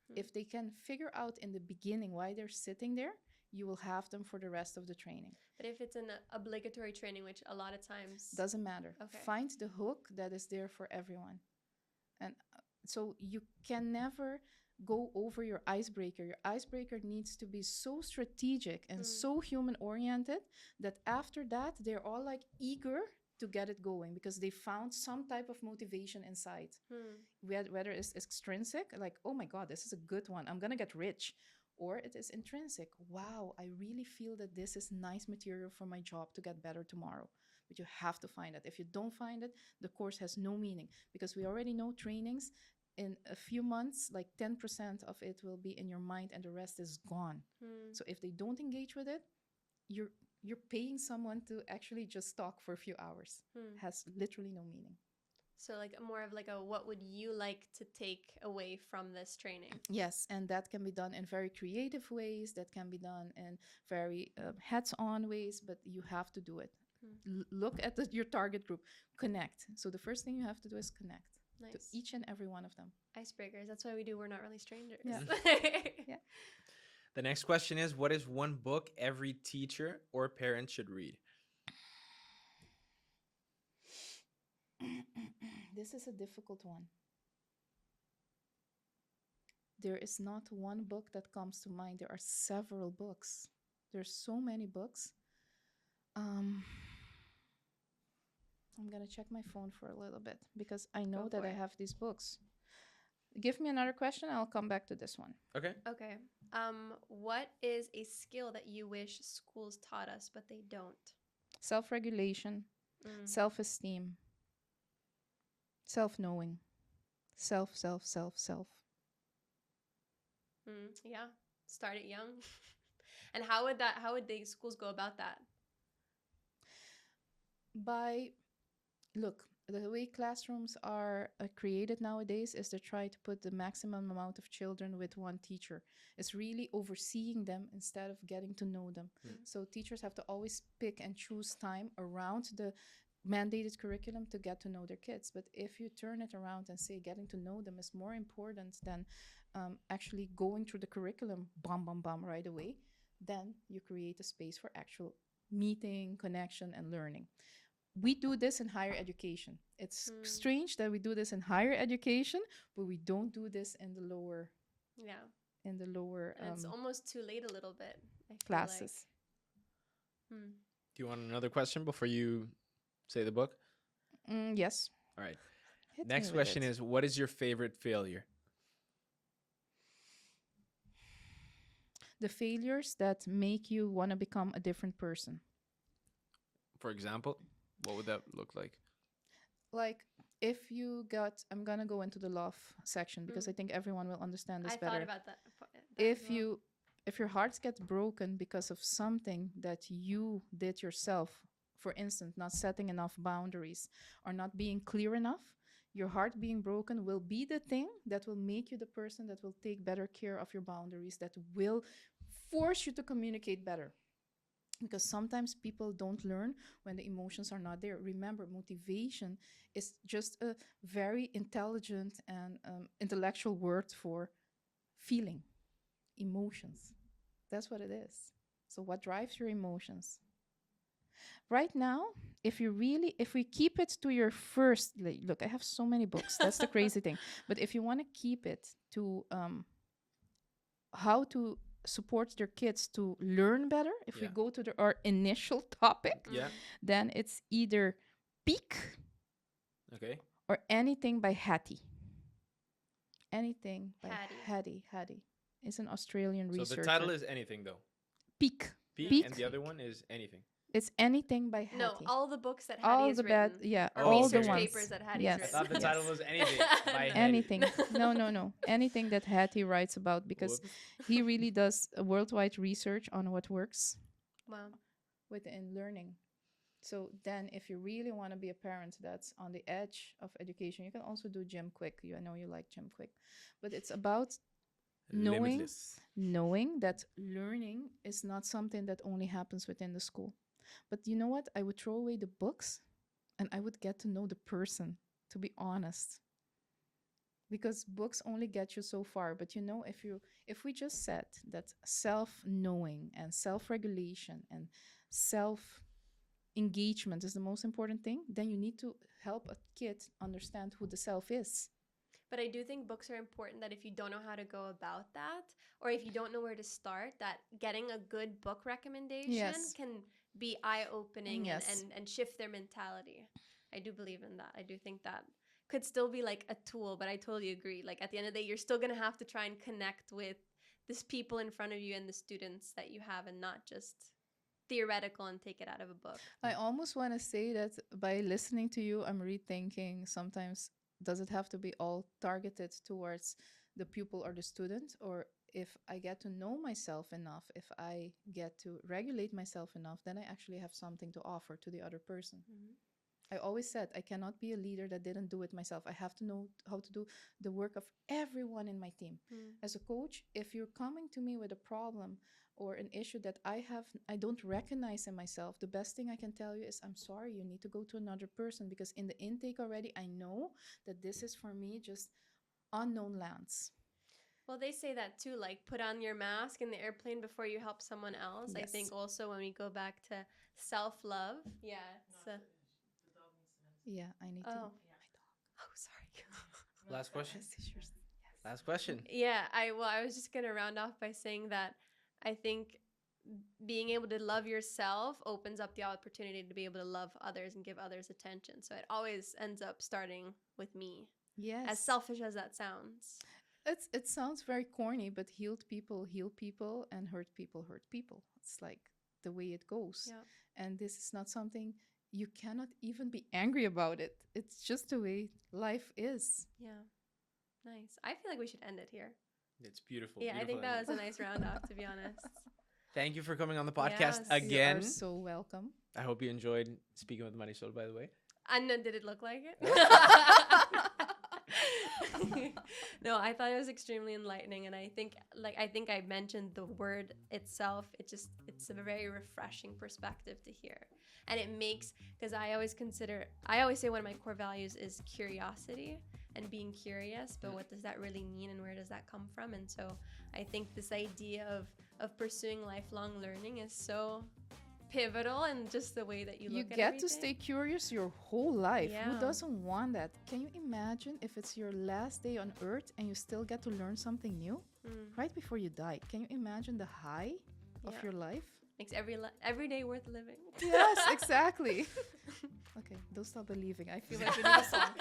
If they can figure out in the beginning why they're sitting there, you will have them for the rest of the training. But if it's an obligatory training, which a lot of times... Doesn't matter. Okay. Find the hook that is there for everyone. And so you can never go over your icebreaker. Your icebreaker needs to be so strategic and so human-oriented that after that, they're all like eager to get it going because they found some type of motivation inside. Whether it's extrinsic, like, oh my God, this is a good one, I'm gonna get rich. Or it is intrinsic. Wow, I really feel that this is nice material for my job to get better tomorrow. But you have to find it. If you don't find it, the course has no meaning because we already know trainings in a few months, like 10% of it will be in your mind and the rest is gone. So if they don't engage with it, you're paying someone to actually just talk for a few hours. Has literally no meaning. So like more of like a what would you like to take away from this training? Yes, and that can be done in very creative ways, that can be done in very hands-on ways, but you have to do it. Look at your target group, connect. So the first thing you have to do is connect to Nice. each and every one of them. Icebreakers. That's why we do We're Not Really Strangers. Yeah. Yeah. The next question is, what is one book every teacher or parent should read? This is a difficult one. There is not one book that comes to mind. There are several books. There's so many books. I'm gonna check my phone for a little bit because I know Go that for I it. have these books. Give me another question. I'll come back to this one. Okay. Okay. What is a skill that you wish schools taught us but they don't? Self-regulation, Mm. self-esteem, self-knowing, self. Yeah. Start it young. And how would the schools go about that? Look, the way classrooms are created nowadays is to try to put the maximum amount of children with one teacher. It's really overseeing them instead of getting to know them. So teachers have to always pick and choose time around the mandated curriculum to get to know their kids. But if you turn it around and say getting to know them is more important than actually going through the curriculum, bam, right away, then you create a space for actual meeting, connection, and learning. We do this in higher education. It's strange that we do this in higher education, but we don't do this in the lower Yeah. in the lower And it's almost too late a little bit. I feel classes. Like. Do you want another question before you say the book? Yes. All right. Hit Next me with question it. is, what is your favorite failure? The failures that make you want to become a different person. For example, what would that look like? Like if you got, I'm gonna go into the love section because I think everyone will understand this I better. thought about that. If your heart gets broken because of something that you did yourself, for instance, not setting enough boundaries or not being clear enough, your heart being broken will be the thing that will make you the person that will take better care of your boundaries, that will force you to communicate better. Because sometimes people don't learn when the emotions are not there. Remember, motivation is just a very intelligent and intellectual word for feeling, emotions. That's what it is. So what drives your emotions? Right now, if we keep it to your first, look, I have so many books. That's the crazy thing. But if you want to keep it to how to support their kids to learn better, if we go to our initial topic, then it's either Peak or Anything by Hattie. Anything by Hattie. It's an Australian researcher. So the title is Anything, though. Peak. And the other one is Anything. It's Anything by Hattie. No, all the books that Hattie has written. Or all research the ones. papers that Hattie's Yes. written. I thought the title was Anything by Hattie. Anything. No. Anything that Hattie writes about, because he really does a worldwide research on what works within learning. So then if you really want to be a parent that's on the edge of education, you can also do Jim Quick. I know you like Jim Quick. But it's about knowing that learning is not something that only happens within the school. But you know what? I would throw away the books and I would get to know the person, to be honest. Because books only get you so far. But you know, if we just said that self-knowing and self-regulation and self-engagement is the most important thing, then you need to help a kid understand who the self is. But I do think books are important, that if you don't know how to go about that, or if you don't know where to start, that getting a good book recommendation can be eye-opening and shift their mentality. I do believe in that. I do think that could still be like a tool, but I totally agree. Like at the end of the day, you're still going to have to try and connect with these people in front of you and the students that you have, and not just theoretical and take it out of a book. I almost want to say that by listening to you, I'm rethinking sometimes, does it have to be all targeted towards the pupil or the student? Or if I get to know myself enough, if I get to regulate myself enough, then I actually have something to offer to the other person. I always said I cannot be a leader that didn't do it myself. I have to know how to do the work of everyone in my team. As a coach, if you're coming to me with a problem or an issue that I don't recognize in myself, the best thing I can tell you is, I'm sorry, you need to go to another person, because in the intake already, I know that this is for me just unknown lands. Well, they say that too, like put on your mask in the airplane before you help someone else. I Yes. think also when we go back to self-love, yeah. So, The dog needs medicine. Yeah, I need to. oh, My dog. oh, sorry. Last question. Seizures. Last question. Yeah, I was just gonna round off by saying that I think being able to love yourself opens up the opportunity to be able to love others and give others attention. So it always ends up starting with me, Yes. as selfish as that sounds. It sounds very corny, but healed people heal people, and hurt people hurt people. It's like the way it goes. Yeah. And this is not something you cannot even be angry about it. It's just the way life is. Yeah. Nice. I feel like we should end it here. It's beautiful. Yeah, I think beautiful that was ending. a nice round off, to be honest. Thank you for coming on the podcast Yes. You You again. are so welcome. I hope you enjoyed speaking with Marisol, by the way. And did it look like it? No, I thought it was extremely enlightening, and I think I mentioned the word itself. It's a very refreshing perspective to hear, and it makes, because I always say one of my core values is curiosity and being curious, but what does that really mean and where does that come from? And so I think this idea of pursuing lifelong learning is so pivotal, and just the way that you You look at get everything. to stay curious your whole life. Yeah. Who doesn't want that? Can you imagine if it's your last day on earth and you still get to learn something new right before you die? Can you imagine the high of Yeah. your life? Makes every day worth living. Yes, exactly. Okay, don't stop believing. I feel like we need a song.